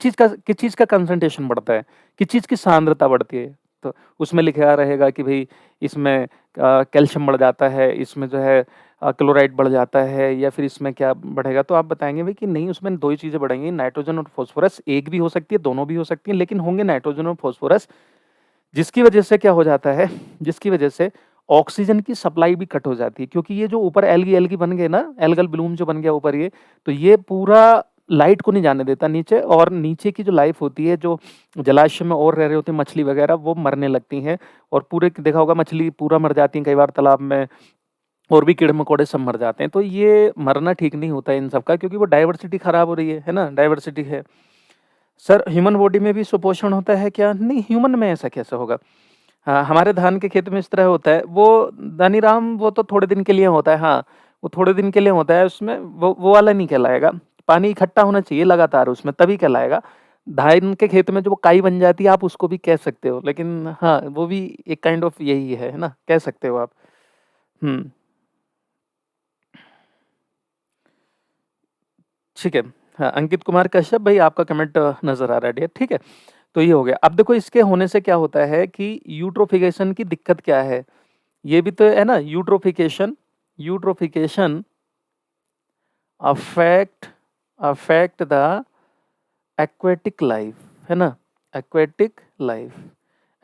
चीज का कंसंट्रेशन बढ़ता है, किस चीज की सांद्रता बढ़ती है। तो उसमें लिखा रहेगा कि भाई इसमें कैल्शियम बढ़ जाता है, इसमें जो है क्लोराइड बढ़ जाता है, या फिर इसमें क्या बढ़ेगा। तो आप बताएंगे भाई कि नहीं, उसमें 2 ही चीजें बढ़ेंगी, नाइट्रोजन और फॉस्फोरस। एक भी हो सकती है, दोनों भी हो सकती है, लेकिन होंगे नाइट्रोजन और फॉस्फोरस। जिसकी वजह से क्या हो जाता है, जिसकी वजह से ऑक्सीजन की सप्लाई भी कट हो जाती है। क्योंकि ये जो ऊपर एल्गी एल्गी बन गए ना, एल्गल ब्लूम जो बन गया ऊपर, ये तो ये पूरा लाइट को नहीं जाने देता नीचे, और नीचे की जो लाइफ होती है, जो जलाशय में और रह रहे होते हैं मछली वगैरह, वो मरने लगती हैं। और पूरे देखा होगा मछली पूरा मर जाती हैं कई बार तालाब में, और भी कीड़े मकोड़े सब मर जाते हैं। तो ये मरना ठीक नहीं होता है इन सब का, क्योंकि वो डाइवर्सिटी खराब हो रही है ना, डाइवर्सिटी है। सर ह्यूमन बॉडी में भी सुपोषण होता है क्या? नहीं, ह्यूमन में ऐसा कैसे होगा? हाँ, हमारे धान के खेत में इस तरह होता है। वो दानीराम, वो तो थोड़े दिन के लिए होता है। हाँ, वो थोड़े दिन के लिए होता है, उसमें वो वाला नहीं कहलाएगा। पानी इकट्ठा होना चाहिए लगातार उसमें, तभी कहलाएगा। धान के खेत में जो वो काई बन जाती है, आप उसको भी कह सकते हो, लेकिन हाँ, वो भी एक काइंड ऑफ यही है ना, कह सकते हो आप। ठीक है, हाँ, अंकित कुमार कश्यप भाई, आपका कमेंट नजर आ रहा है डियर। ठीक है, तो ये हो गया। अब देखो इसके होने से क्या होता है कि यूट्रोफिकेशन की दिक्कत क्या है, ये भी तो है ना। Eutrophication affect the aquatic life, है ना, एक्वेटिक लाइफ।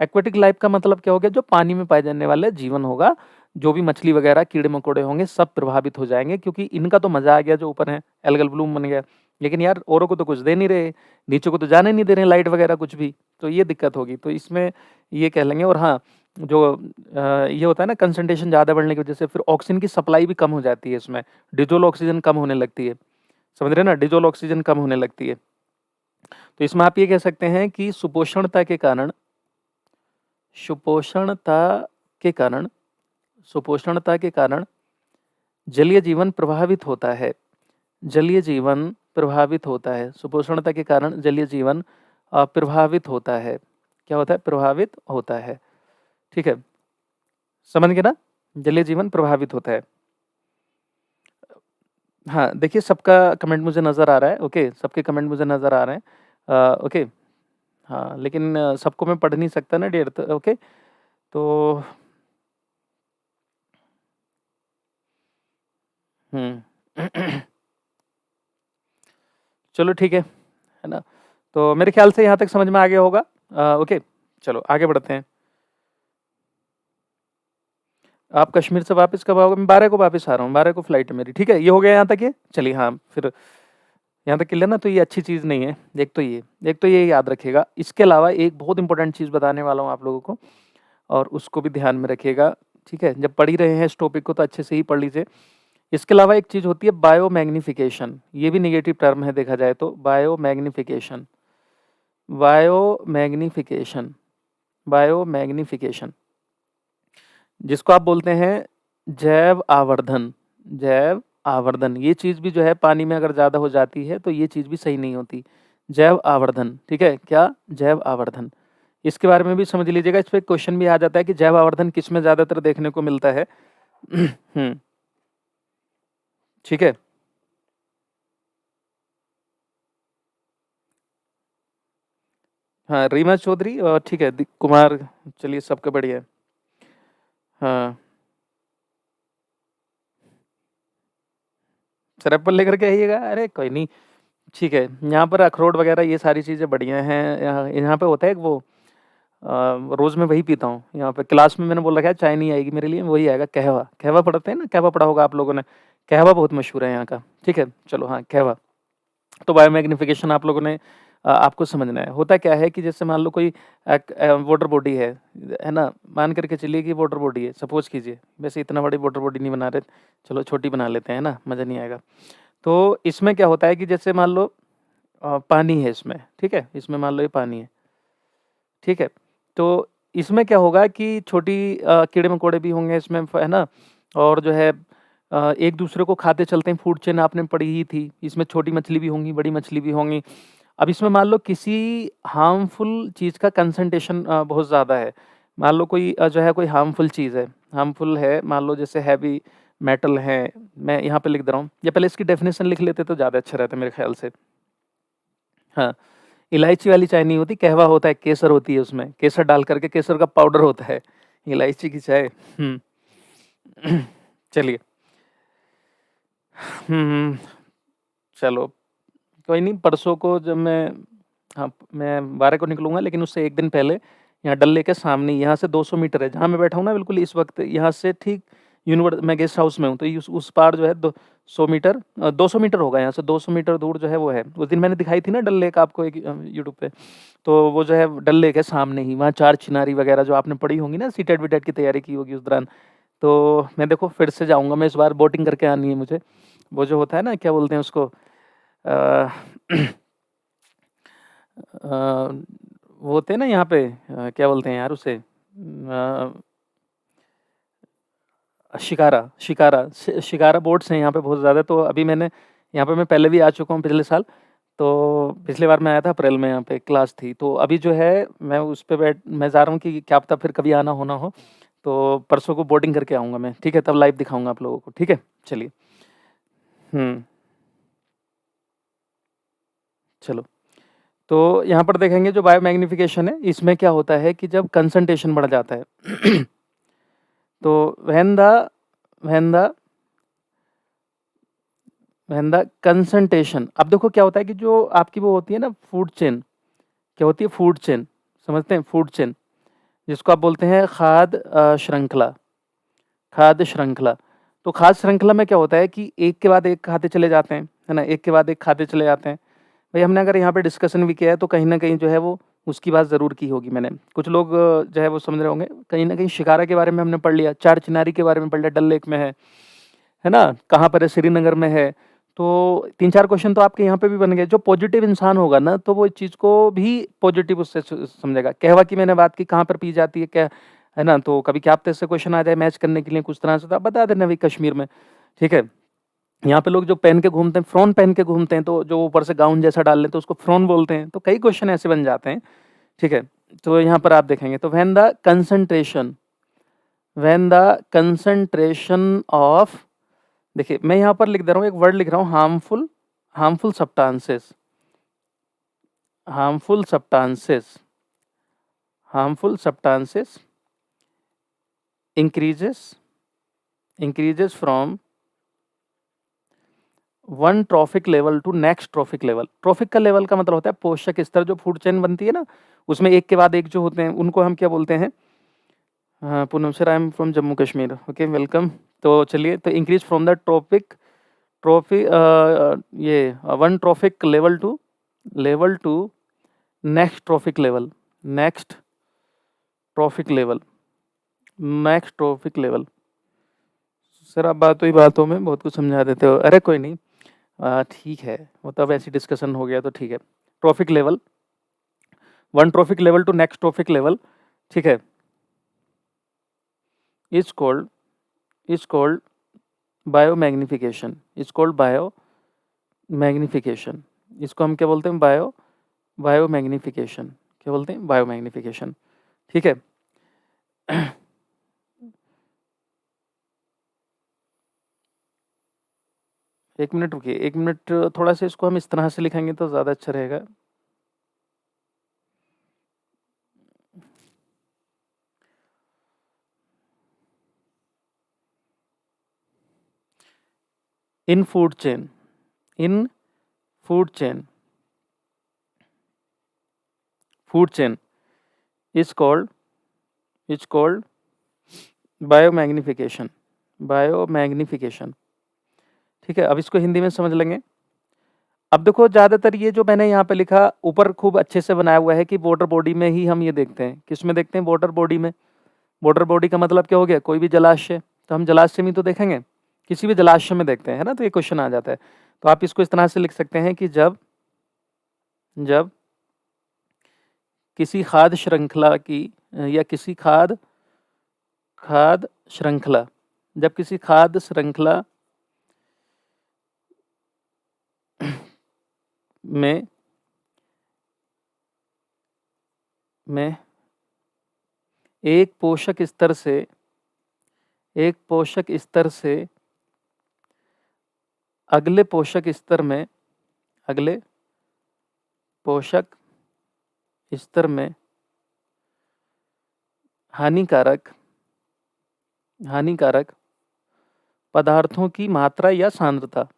एक्वेटिक लाइफ का मतलब क्या हो गया? जो पानी में पाए जाने वाले जीवन होगा, जो भी मछली वगैरह कीड़े मकोड़े होंगे, सब प्रभावित हो जाएंगे। क्योंकि इनका तो मजा आ गया जो ऊपर है, एल्गल ब्लूम बन गया, लेकिन यार औरों को तो कुछ दे नहीं रहे, नीचे को तो जाने नहीं दे रहे लाइट वगैरह कुछ भी। तो ये दिक्कत होगी। तो इसमें ये कह लेंगे। और हाँ, जो ये होता है ना कंसंट्रेशन ज़्यादा बढ़ने की वजह से फिर ऑक्सीजन की सप्लाई भी कम हो जाती है इसमें, डिज़ोल्व ऑक्सीजन कम होने लगती है। समझ रहे हैं ना? डिज़ोल्व ऑक्सीजन कम होने लगती है। तो इसमें आप ये कह सकते हैं कि सुपोषणता के कारण सुपोषणता के कारण जलीय जीवन प्रभावित होता है। जलीय जीवन प्रभावित होता है। सुपोषणता के कारण जलीय जीवन प्रभावित होता है। क्या होता है? प्रभावित होता है। ठीक है, समझ गए ना? जलीय जीवन प्रभावित होता है। हाँ, देखिए सबका कमेंट मुझे नज़र आ रहा है। ओके, सबके कमेंट मुझे नज़र आ रहे हैं। ओके, हाँ, लेकिन सबको मैं पढ़ नहीं सकता ना डियर, तो ओके, तो चलो ठीक है ना? तो मेरे ख्याल से यहाँ तक समझ में आ गया होगा। ओके, चलो आगे बढ़ते हैं। आप कश्मीर से वापस कब आओगे? मैं 12 को वापस आ रहा हूँ, 12 को फ्लाइट है मेरी। ठीक है, ये हो गया यहाँ तक ये? चलिए, हाँ, फिर यहाँ तक क्लियर ना? तो ये अच्छी चीज़ नहीं है। एक तो ये याद रखिएगा। इसके अलावा एक बहुत इंपॉर्टेंट चीज़ बताने वाला हूँ आप लोगों को, और उसको भी ध्यान में रखिएगा। ठीक है, जब पढ़ ही रहे हैं इस टॉपिक को तो अच्छे से ही पढ़ लीजिए। इसके अलावा एक चीज़ होती है बायोमैग्निफिकेशन। ये भी नेगेटिव टर्म है देखा जाए तो। बायोमैग्निफिकेशन, बायोमैग्निफिकेशन, बायोमैग्निफिकेशन, जिसको आप बोलते हैं जैव आवर्धन। जैव आवर्धन, ये चीज़ भी जो है पानी में अगर ज़्यादा हो जाती है तो ये चीज़ भी सही नहीं होती। जैव आवर्धन, ठीक है, क्या? जैव आवर्धन। इसके बारे में भी समझ लीजिएगा। इस पे क्वेश्चन भी आ जाता है कि जैव आवर्धन किस में ज़्यादातर देखने को मिलता है। ठीक है। हाँ, रीमा चौधरी और ठीक है, कुमार, चलिए सबका बढ़िया है। हाँ, सर एप्पल लेकर के आइएगा। अरे कोई नहीं, ठीक है। यहाँ पर अखरोट वगैरह ये सारी चीज़ें बढ़िया हैं। यहाँ यहाँ पे होता है कि वो रोज़ मैं वही पीता हूँ। यहाँ पे क्लास में मैंने बोल रखा है चाय नहीं आएगी मेरे लिए, वही आएगा कहवा। कहवा पढ़ते हैं ना? कहवा पढ़ा होगा आप लोगों ने। कहवा बहुत मशहूर है यहाँ का। ठीक है, चलो, हाँ, कहवा। तो बायोमैग्निफिकेशन आप लोगों ने आपको समझना है। होता क्या है कि जैसे मान लो कोई वाटर बॉडी है ना? मान करके चलिए कि वाटर बॉडी है, सपोज कीजिए। वैसे इतना बड़ी वाटर बॉडी नहीं बना रहे, चलो छोटी बना लेते हैं ना, मज़ा नहीं आएगा। तो इसमें क्या होता है कि जैसे मान लो पानी है इसमें, ठीक है? इसमें मान लो ये पानी है, ठीक है? तो इसमें क्या होगा कि छोटी कीड़े-मकोड़े भी होंगे इसमें, है ना? और जो है एक दूसरे को खाते चलते हैं, फूड चेन आपने पढ़ी ही थी। इसमें छोटी मछली भी होंगी, बड़ी मछली भी होंगी। अब इसमें मान लो किसी हार्मफुल चीज़ का कंसंट्रेशन बहुत ज़्यादा है। मान लो कोई जो है कोई हार्मफुल चीज़ है, हार्मफुल है, मान लो जैसे हैवी मेटल है। मैं यहाँ पे लिख दे रहा हूँ, या पहले इसकी डेफिनेशन लिख लेते तो ज़्यादा अच्छा रहता मेरे ख़्याल से। हाँ, इलायची वाली चाय नहीं होती, कहवा होता है, केसर होती है उसमें, केसर डाल करके, केसर का पाउडर होता है, इलायची की चाय। चलिए। चलो, कोई नहीं, परसों को जब मैं, हाँ, मैं 12 को निकलूँगा, लेकिन उससे 1 दिन पहले यहाँ डल लेक के सामने, यहाँ से 200 मीटर है, जहाँ मैं बैठा हूँ ना बिल्कुल इस वक़्त, यहाँ से ठीक मैं गेस्ट हाउस में हूँ, तो उस पार जो है 200 मीटर 200 मीटर होगा यहाँ से, 200 मीटर दूर जो है वो है। उस दिन मैंने दिखाई थी ना डल लेक आपको एक यूट्यूब पे, तो वो जो है डल लेक है सामने ही, वहाँ 4 चिनारी वगैरह जो आपने पढ़ी होंगी ना, सीटेट वीटेट की तैयारी की होगी उस दौरान। तो मैं देखो फिर से जाऊँगा, मैं इस बार बोटिंग करके आनी है मुझे। वो जो होता है ना, क्या बोलते हैं उसको, अ, वो होते हैं ना यहाँ पे, क्या बोलते हैं यार उसे, शिकारा बोट्स हैं यहाँ पे बहुत ज़्यादा। तो अभी मैंने यहाँ पे, मैं पहले भी आ चुका हूँ पिछले साल, तो पिछली बार मैं आया था अप्रैल में, यहाँ पे क्लास थी। तो अभी जो है मैं उस पे मैं जा रहा हूँ कि क्या पता फिर कभी आना होना हो, तो परसों को बोटिंग करके आऊँगा मैं, ठीक है? तब लाइव दिखाऊँगा आप लोगों को, ठीक है? चलिए। चलो, तो यहाँ पर देखेंगे जो बायोमैग्निफिकेशन है, इसमें क्या होता है कि जब कंसंट्रेशन बढ़ जाता है तो व्हेन द कंसंट्रेशन, अब देखो क्या होता है कि जो आपकी वो होती है ना फूड चेन, क्या होती है? फूड चेन, समझते हैं? फूड चेन, जिसको आप बोलते हैं खाद्य श्रृंखला, खाद्य श्रृंखला। तो खाद्य श्रृंखला में क्या होता है कि एक के बाद एक खाते चले जाते हैं, है ना? एक के बाद एक खाते चले जाते हैं। भाई हमने अगर यहाँ पे डिस्कशन भी किया है तो कहीं न कहीं जो है वो उसकी बात ज़रूर की होगी मैंने। कुछ लोग जो है वो समझ रहे होंगे, कहीं न कहीं शिकारा के बारे में हमने पढ़ लिया, चार चिनारी के बारे में पढ़ लिया, डल लेक में है ना? कहाँ पर है? श्रीनगर में है। तो 3-4 क्वेश्चन तो आपके यहाँ पे भी बन गए। जो पॉजिटिव इंसान होगा ना, तो वो इस चीज़ को भी पॉजिटिव उससे समझेगा। कहवा की मैंने बात की, कहाँ पर पी जाती है, क्या है ना? तो कभी क्या पता इससे क्वेश्चन आ जाए मैच करने के लिए कुछ तरह से, तो आप बता देना भाई कश्मीर में, ठीक है? यहाँ पे लोग जो पहन के घूमते हैं, फ्रॉन पहन के घूमते हैं, तो जो ऊपर से गाउन जैसा डाल लेते हैं, उसको फ्रॉन बोलते हैं। तो कई क्वेश्चन ऐसे बन जाते हैं, ठीक है? तो यहाँ पर आप देखेंगे, तो व्हेन द कंसंट्रेशन ऑफ, देखिए मैं यहाँ पर लिख दे रहा हूँ, एक वर्ड लिख रहा हूँ, harmful substances, harmful substances increases from one trophic level to next trophic level. Trophic का लेवल का मतलब होता है पोषक स्तर, जो फूड चेन बनती है ना, उसमें एक के बाद एक जो होते हैं, उनको हम क्या बोलते हैं? हाँ, Poonam sir, I am from Jammu Kashmir, okay welcome. तो चलिए, तो इंक्रीज फ्रॉम द ट्रॉफी ये one trophic level to next trophic level, next trophic level. Sir आप बातों में बहुत कुछ समझा देते हो। अरे कोई नहीं, ठीक है, वो तब ऐसी डिस्कशन हो गया तो ठीक है। Trophic level, one trophic level to next trophic level, ठीक है, इज कॉल्ड बायोमैग्निफिकेशन, इसको हम क्या बोलते हैं? बायोमैग्निफिकेशन, क्या बोलते हैं? बायोमैग्निफिकेशन, ठीक है। एक मिनट रुकिए, एक मिनट, थोड़ा सा इसको हम इस तरह से लिखेंगे तो ज़्यादा अच्छा रहेगा। इन food chain is called biomagnification, ठीक है। अब इसको हिंदी में समझ लेंगे। अब देखो, ज़्यादातर ये जो मैंने यहाँ पे लिखा ऊपर खूब अच्छे से बनाया हुआ है कि वाटर बॉडी में ही हम ये देखते हैं। किस में देखते हैं? वाटर बॉडी में। वाटर बॉडी का मतलब क्या हो गया? कोई भी जलाशय, तो हम जलाशय में तो देखेंगे, किसी भी जलाशय में देखते हैं, है ना? तो ये क्वेश्चन आ जाता है। तो आप इसको इस तरह से लिख सकते हैं कि जब किसी खाद्य श्रृंखला की या किसी खाद्य श्रृंखला, जब किसी खाद्य श्रृंखला में एक पोषक स्तर से अगले पोषक स्तर में हानिकारक पदार्थों की मात्रा या सांद्रता,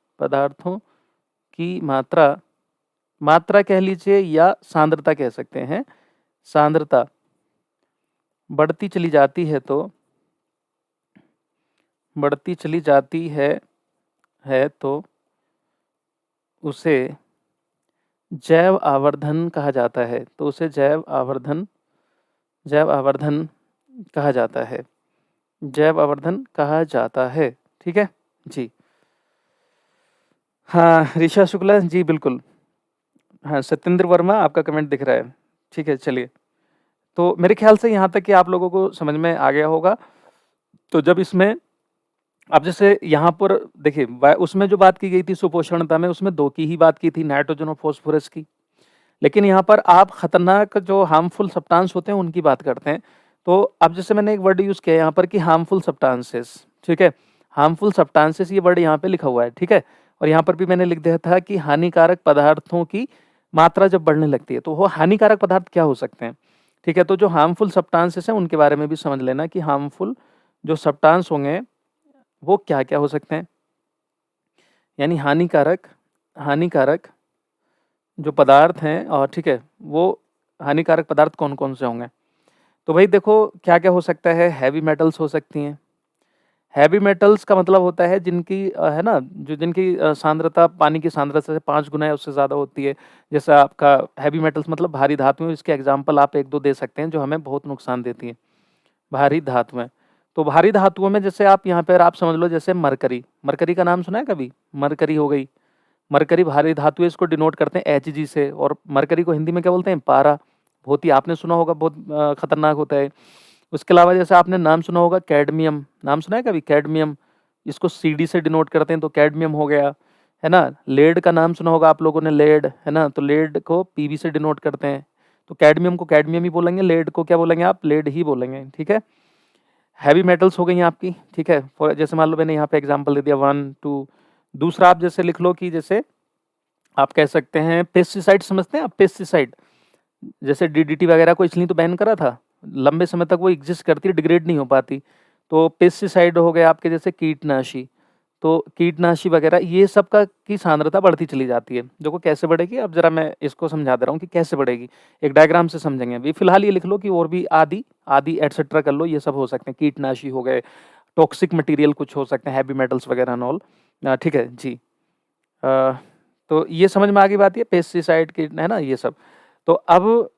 मात्रा कह लीजिए या सांद्रता कह सकते हैं, सांद्रता बढ़ती चली जाती है तो उसे जैव आवर्धन कहा जाता है। जैव आवर्धन कहा जाता है, ठीक है जी। हाँ, ऋषा शुक्ला जी, बिल्कुल। हाँ, सत्येंद्र वर्मा, आपका कमेंट दिख रहा है, ठीक है। चलिए, तो मेरे ख्याल से यहाँ तक कि आप लोगों को समझ में आ गया होगा। तो जब इसमें अब जैसे यहाँ पर देखिए, उसमें जो बात की गई थी सुपोषणता में, उसमें 2 की ही बात की थी, नाइट्रोजन और फॉस्फोरस की। लेकिन यहाँ पर आप खतरनाक जो हार्मफुल सब्सटेंस होते हैं उनकी बात करते हैं। तो अब जैसे मैंने एक वर्ड यूज किया यहाँ पर कि हार्मफुल सब्सटेंसेस, ठीक है। हार्मफुल सब्सटेंसेस, ये वर्ड यहाँ पे लिखा हुआ है, ठीक है। और यहाँ पर भी मैंने लिख दिया था कि हानिकारक पदार्थों की मात्रा जब बढ़ने लगती है, तो वो हानिकारक पदार्थ क्या हो सकते हैं, ठीक है। तो जो हार्मफुल सब्सटेंसेस हैं उनके बारे में भी समझ लेना कि हार्मफुल जो सब्सटेंस होंगे वो क्या क्या हो सकते हैं, यानी हानिकारक जो पदार्थ हैं, और ठीक है, वो हानिकारक पदार्थ कौन कौन से होंगे। तो भाई देखो, क्या क्या हो सकता है? हैवी मेटल्स हो सकती हैं, हैवी मेटल्स का मतलब होता है जिनकी है ना, जो जिनकी सांद्रता पानी की सांद्रता से 5 गुना या उससे ज़्यादा होती है। जैसा आपका हैवी मेटल्स मतलब भारी धातुएँ, इसके एग्ज़ाम्पल आप 1-2 दे सकते हैं जो हमें बहुत नुकसान देती हैं। भारी धातुएँ, तो भारी धातुओं में जैसे आप यहाँ पर आप समझ लो जैसे मरकरी, मरकरी का नाम सुना है कभी? मरकरी हो गई, मरकरी भारी धातु है, इसको डिनोट करते हैं Hg से, और मरकरी को हिंदी में क्या बोलते हैं? पारा। बहुत ही आपने सुना होगा, बहुत खतरनाक होता है। उसके अलावा जैसे आपने नाम सुना होगा कैडमियम, नाम सुना है कभी कैडमियम? इसको Cd से डिनोट करते हैं तो कैडमियम हो गया, है ना? लेड का नाम सुना होगा आप लोगों ने, लेड, है ना? तो लेड को Pb से डिनोट करते हैं, तो कैडमियम को कैडमियम ही बोलेंगे, लेड को क्या बोलेंगे आप? लेड ही बोलेंगे, ठीक है? हैवी मेटल्स हो गई हैं आपकी, ठीक है? फॉर जैसे मान लो मैंने यहाँ पे एग्जांपल दे दिया 1, 2। दूसरा आप जैसे लिख लो कि जैसे आप कह सकते हैं पेस्टिसाइड, समझते हैं आप पेस्टिसाइड? जैसे डीडीटी वगैरह को इसलिए तो बैन करा था, लंबे समय तक वो एग्जिस्ट करती है, डिग्रेड नहीं हो पाती। तो पेस्टिसाइड हो गए आपके जैसे कीटनाशी, तो कीटनाशी वगैरह ये सब का की सांद्रता बढ़ती चली जाती है। देखो कैसे बढ़ेगी, अब जरा मैं इसको समझा दे रहा हूँ कि कैसे बढ़ेगी, एक डायग्राम से समझेंगे। अभी फिलहाल ये लिख लो कि और भी आदि आदि एटसेट्रा कर लो, ये सब हो सकते हैं, कीटनाशी हो गए, टॉक्सिक मटेरियल कुछ हो सकते हैं, हैवी मेटल्स वगैरह एंड ऑल, ठीक है जी। तो ये समझ में आ गई बात, ये पेस्टिसाइड की है ना, ये सब। तो अब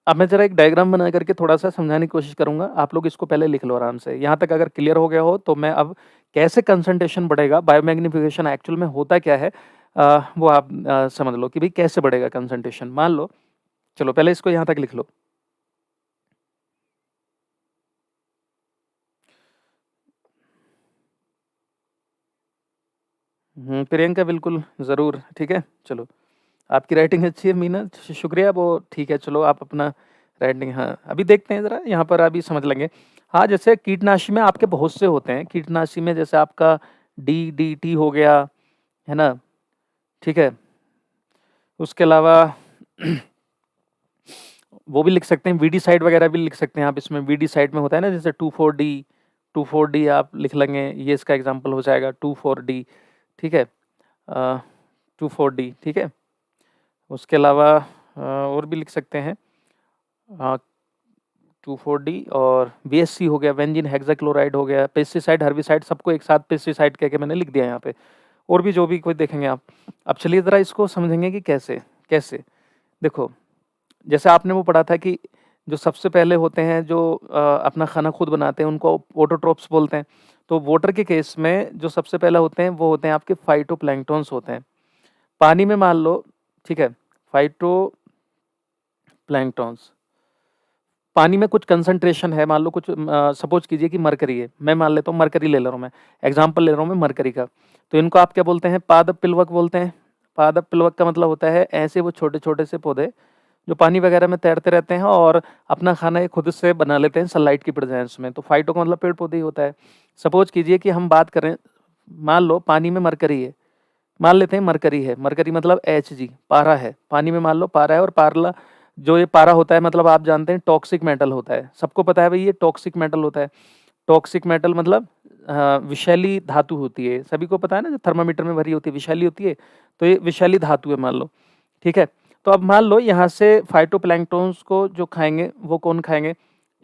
मैं जरा एक डायग्राम बना करके थोड़ा सा समझाने की कोशिश करूंगा, आप लोग इसको पहले लिख लो आराम से। यहाँ तक अगर क्लियर हो गया हो तो मैं अब कैसे कंसंट्रेशन बढ़ेगा, बायोमैग्निफिकेशन एक्चुअल में होता क्या है, वो आप समझ लो कि भाई कैसे बढ़ेगा कंसंट्रेशन। मान लो, चलो पहले इसको यहाँ तक लिख लो। प्रियंका बिल्कुल ज़रूर, ठीक है, चलो आपकी राइटिंग अच्छी है मीना, शुक्रिया, वो ठीक है, चलो आप अपना राइटिंग, हाँ अभी देखते हैं ज़रा यहाँ पर, अभी समझ लेंगे। हाँ जैसे कीटनाशी में आपके बहुत से होते हैं, कीटनाशी में जैसे आपका DDT हो गया, है ना, ठीक है। उसके अलावा वो भी लिख सकते हैं, वीडीसाइड वगैरह भी लिख सकते हैं आप इसमें। वीडीसाइड में होता है ना जैसे 2,4-D आप लिख लेंगे, ये इसका एग्जाम्पल हो जाएगा 2,4-D, ठीक है, 2,4-D, ठीक है। उसके अलावा और भी लिख सकते हैं, 2,4-D, और VSC हो गया, बेंजीन हेक्साक्लोराइड हो गया, पेस्टिसाइड, हर्बिसाइड, सबको एक साथ पेस्टिसाइड कह के मैंने लिख दिया यहाँ पे। और भी जो भी कोई देखेंगे आप। अब चलिए ज़रा इसको समझेंगे कि कैसे कैसे। देखो जैसे आपने वो पढ़ा था कि जो सबसे पहले होते हैं जो अपना खाना खुद बनाते हैं उनको ऑटोट्रोप्स बोलते हैं। तो वाटर के केस में जो सबसे पहले होते हैं वो होते हैं आपके फाइटोप्लैंक्टन्स होते हैं। पानी में मान लो, ठीक है, फाइटोप्लैंक्टन्स, पानी में कुछ कंसंट्रेशन है, मान लो कुछ सपोज कीजिए कि मरकरी है, मैं मान लेता हूँ मरकरी ले ले रहा हूँ, मैं एग्जांपल ले रहा हूँ मैं मरकरी का। तो इनको आप क्या बोलते हैं? पादप पिलवक बोलते हैं। पादप पिलवक का मतलब होता है ऐसे वो छोटे छोटे से पौधे जो पानी वगैरह में तैरते रहते हैं और अपना खाना ये खुद से बना लेते हैं सनलाइट की प्रेजेंस में। तो फाइटो का मतलब पेड़ पौधे ही होता है। सपोज कीजिए कि हम बात करें, मान लो पानी में मरकरी है, मान लेते हैं मरकरी है, मरकरी मतलब Hg, पारा है, पानी में मान लो पारा है, और पारला जो ये पारा होता है मतलब आप जानते हैं टॉक्सिक मेटल होता है, सबको पता है भाई ये टॉक्सिक मेटल होता है। टॉक्सिक मेटल मतलब विषैली धातु होती है, सभी को पता है ना, जो थर्मामीटर में भरी होती है विषैली होती है, तो ये विषैली धातु है मान लो, ठीक है। तो अब मान लो यहाँ से फाइटोप्लैंक्टन्स को जो खाएंगे वो कौन खाएंगे?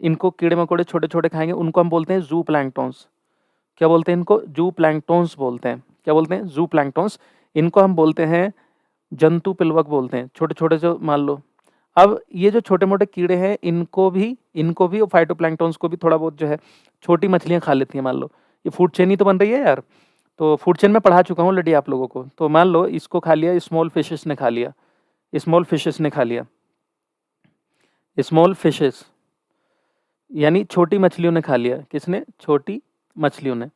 इनको कीड़े मकोड़े छोटे छोटे खाएंगे, उनको हम बोलते हैं जू प्लैंक्टन्स। क्या बोलते हैं इनको? जू प्लैंक्टन्स बोलते हैं। क्या बोलते हैं? जू प्लैंक्टन्स। इनको हम बोलते हैं जंतु पिलवक बोलते हैं, छोटे छोटे जो मान लो। अब ये जो छोटे मोटे कीड़े हैं इनको भी और फाइटोप्लैंक्टन्स को भी थोड़ा बहुत जो है छोटी मछलियां खा लेती हैं मान लो। ये फूड चेन ही तो बन रही है यार, तो फूड चेन में पढ़ा चुका हूँ ऑलरेडी आप लोगों को। तो मान लो इसको खा लिया, स्मॉल फिशेस ने खा लिया, स्मॉल फिशेस ने खा लिया, स्मॉल फिशेस यानी छोटी मछलियों ने खा लिया। किसने? छोटी मछलियों ने।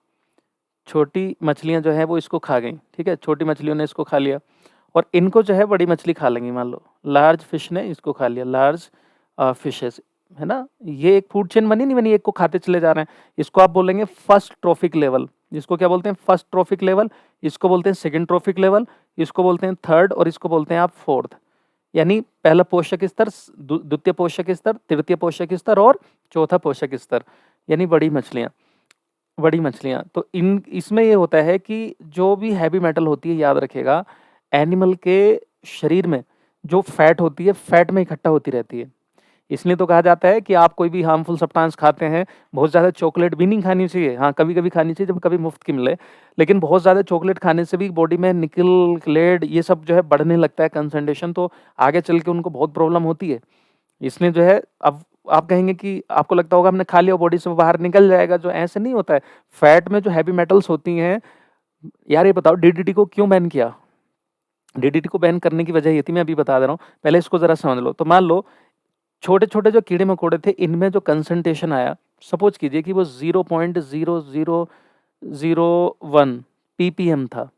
छोटी मछलियां जो है वो इसको खा गई, ठीक है, छोटी मछलियों ने इसको खा लिया, और इनको जो है बड़ी मछली खा लेंगी। मान लो लार्ज फिश ने इसको खा लिया, लार्ज फिशेस, है ना। ये एक फूड चेन बनी नहीं बनी, एक को खाते चले जा रहे हैं। इसको आप बोलेंगे फर्स्ट ट्रॉफिक लेवल। इसको क्या बोलते हैं? First trophic level. इसको बोलते हैं सेकंड ट्रॉफिक लेवल। इसको बोलते हैं थर्ड, और इसको बोलते हैं आप फोर्थ। यानी पहला पोषक स्तर, द्वितीय पोषक स्तर, तृतीय पोषक स्तर और चौथा पोषक स्तर, यानी बड़ी मछलियाँ। बड़ी मछलियाँ तो इन इसमें ये होता है कि जो भी हैवी मेटल होती है, याद रखिएगा, एनिमल के शरीर में जो फैट होती है, फैट में इकट्ठा होती रहती है। इसलिए तो कहा जाता है कि आप कोई भी हार्मफुल सब्सटेंस खाते हैं, बहुत ज़्यादा चॉकलेट भी नहीं खानी चाहिए। हाँ, कभी-कभी खानी चाहिए जब कभी मुफ्त की मिले, लेकिन बहुत ज़्यादा चॉकलेट खाने से भी बॉडी में निकल, लेड ये सब जो है बढ़ने लगता है कंसंट्रेशन, तो आगे चल के उनको बहुत प्रॉब्लम होती है। इसलिए जो है, अब आप कहेंगे कि आपको लगता होगा हमने खा लिया बॉडी से वो बाहर निकल जाएगा, जो ऐसे नहीं होता है। फैट में जो हैवी मेटल्स होती हैं, यार ये बताओ डीडीटी को क्यों बैन किया? डीडीटी को बैन करने की वजह ये थी, मैं अभी बता दे रहा हूँ, पहले इसको ज़रा समझ लो। तो मान लो छोटे-छोटे जो कीड़े-मकोड़े थे, इनमें जो कंसंट्रेशन आया, सपोज़ कीजिए कि वो 0.0001 पीपीएम था।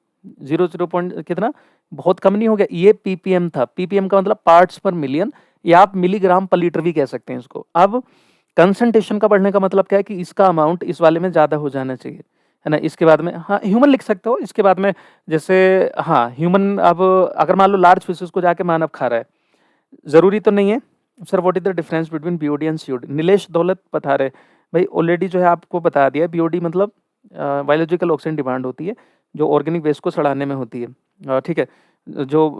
00 पॉइंट कितना? बहुत कम नहीं हो गया, ये पीपीएम था। पीपीएम का मतलब पार्ट्स पर मिलियन, या आप मिलीग्राम पर लीटर भी कह सकते हैं इसको। अब कंसंट्रेशन का बढ़ने का मतलब क्या है कि इसका अमाउंट इस वाले में ज़्यादा हो जाना चाहिए, है ना? इसके बाद में हाँ, ह्यूमन लिख सकते हो। इसके बाद में जैसे हाँ, ह्यूमन, अब अगर मान लो लार्ज फिशेज़ को जाके मानव खा रहा है, ज़रूरी तो नहीं है। Sir what is the difference between BOD and COD? Nilesh दौलत बता रहे, भाई ऑलरेडी जो है आपको बता दिया, बीओडी मतलब बायोलॉजिकल ऑक्सीजन डिमांड होती है, जो ऑर्गेनिक वेस्ट को सड़ाने में होती है। ठीक है? जो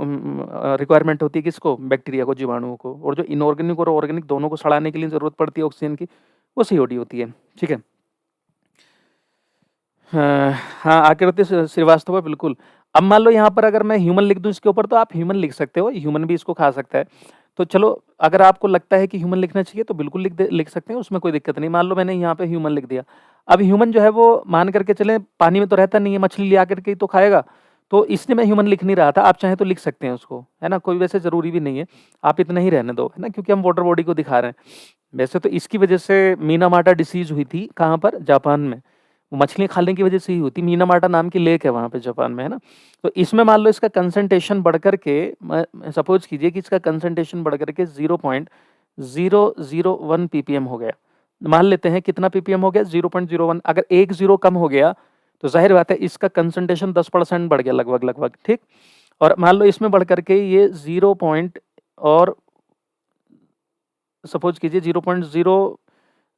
रिक्वायरमेंट होती है किसको? बैक्टीरिया को, जीवाणुओं को, और जो इनऑर्गेनिक और ऑर्गेनिक दोनों को सड़ाने के लिए ज़रूरत पड़ती है ऑक्सीजन की, वो सीओडी होती है। ठीक है? हाँ, आकृति श्रीवास्तव है, बिल्कुल। अब मान लो यहाँ पर अगर मैं ह्यूमन लिख दूँ इसके ऊपर, तो आप ह्यूमन लिख सकते हो, ह्यूमन भी इसको खा सकता है। तो चलो, अगर आपको लगता है कि ह्यूमन लिखना चाहिए तो बिल्कुल लिख सकते हैं, उसमें कोई दिक्कत नहीं। मान लो मैंने यहाँ पे ह्यूमन लिख दिया। अब ह्यूमन जो है वो मान करके चलें पानी में तो रहता नहीं है, मछली ले आकर के ही तो खाएगा। तो इसलिए मैं ह्यूमन लिख नहीं रहा था, आप चाहें तो लिख सकते हैं उसको, है ना? कोई वैसे ज़रूरी भी नहीं है, आप इतना ही रहने दो, है ना? क्योंकि हम वाटर बॉडी को दिखा रहे हैं। वैसे तो इसकी वजह से मीनामाटा डिसीज़ हुई थी, कहाँ पर? जापान में। मछलियाँ खाने की वजह से ही होती, मीनामाटा नाम की लेक है वहाँ पे जापान में, है ना? तो इसमें मान लो इसका कंसंट्रेशन बढ़ कर के, सपोज़ कीजिए कि इसका कंसंट्रेशन बढ़ कर के 0.001 पीपीएम हो गया। मान लेते हैं कितना पीपीएम हो गया? 0.01। अगर 1 ज़ीरो कम हो गया, तो ज़ाहिर बात है इसका कंसंट्रेशन 10% बढ़ गया लगभग-लगभग, ठीक? और मान लो इसमें बढ़ कर के ये 0 पॉइंट, और सपोज़ कीजिए 0.0,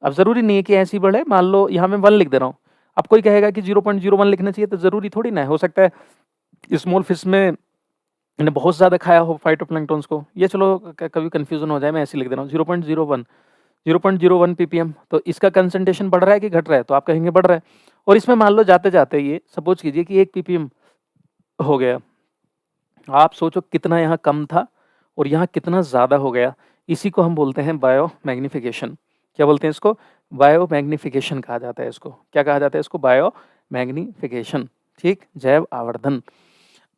अब ज़रूरी नहीं है कि ऐसे ही बढ़े, मान लो यहाँ मैं 1 लिख दे रहा हूँ। अब कोई कहेगा कि 0.01 लिखना चाहिए, तो ज़रूरी थोड़ी ना है, हो सकता है स्मॉल फिश में मैंने बहुत ज़्यादा खाया हो फाइटोप्लैंक्टन्स को। ये चलो कभी कन्फ्यूज़न हो जाए, मैं ऐसे ही लिख दे रहा हूँ 0.01, 0.01 पीपीएम। तो इसका कंसंट्रेशन बढ़ रहा है कि घट रहा है? तो आप कहेंगे बढ़ रहा है। और इसमें मान लो जाते-जाते ये सपोज़ कीजिए कि 1 पीपीएम हो गया। आप सोचो कितना यहाँ कम था और यहाँ कितना ज़्यादा हो गया। इसी को हम बोलते हैं बायो मैग्निफिकेशन। क्या बोलते हैं इसको? बायो मैग्निफिकेशन कहा जाता है इसको। क्या कहा जाता है इसको? बायो मैग्निफिकेशन, ठीक? जैव आवर्धन।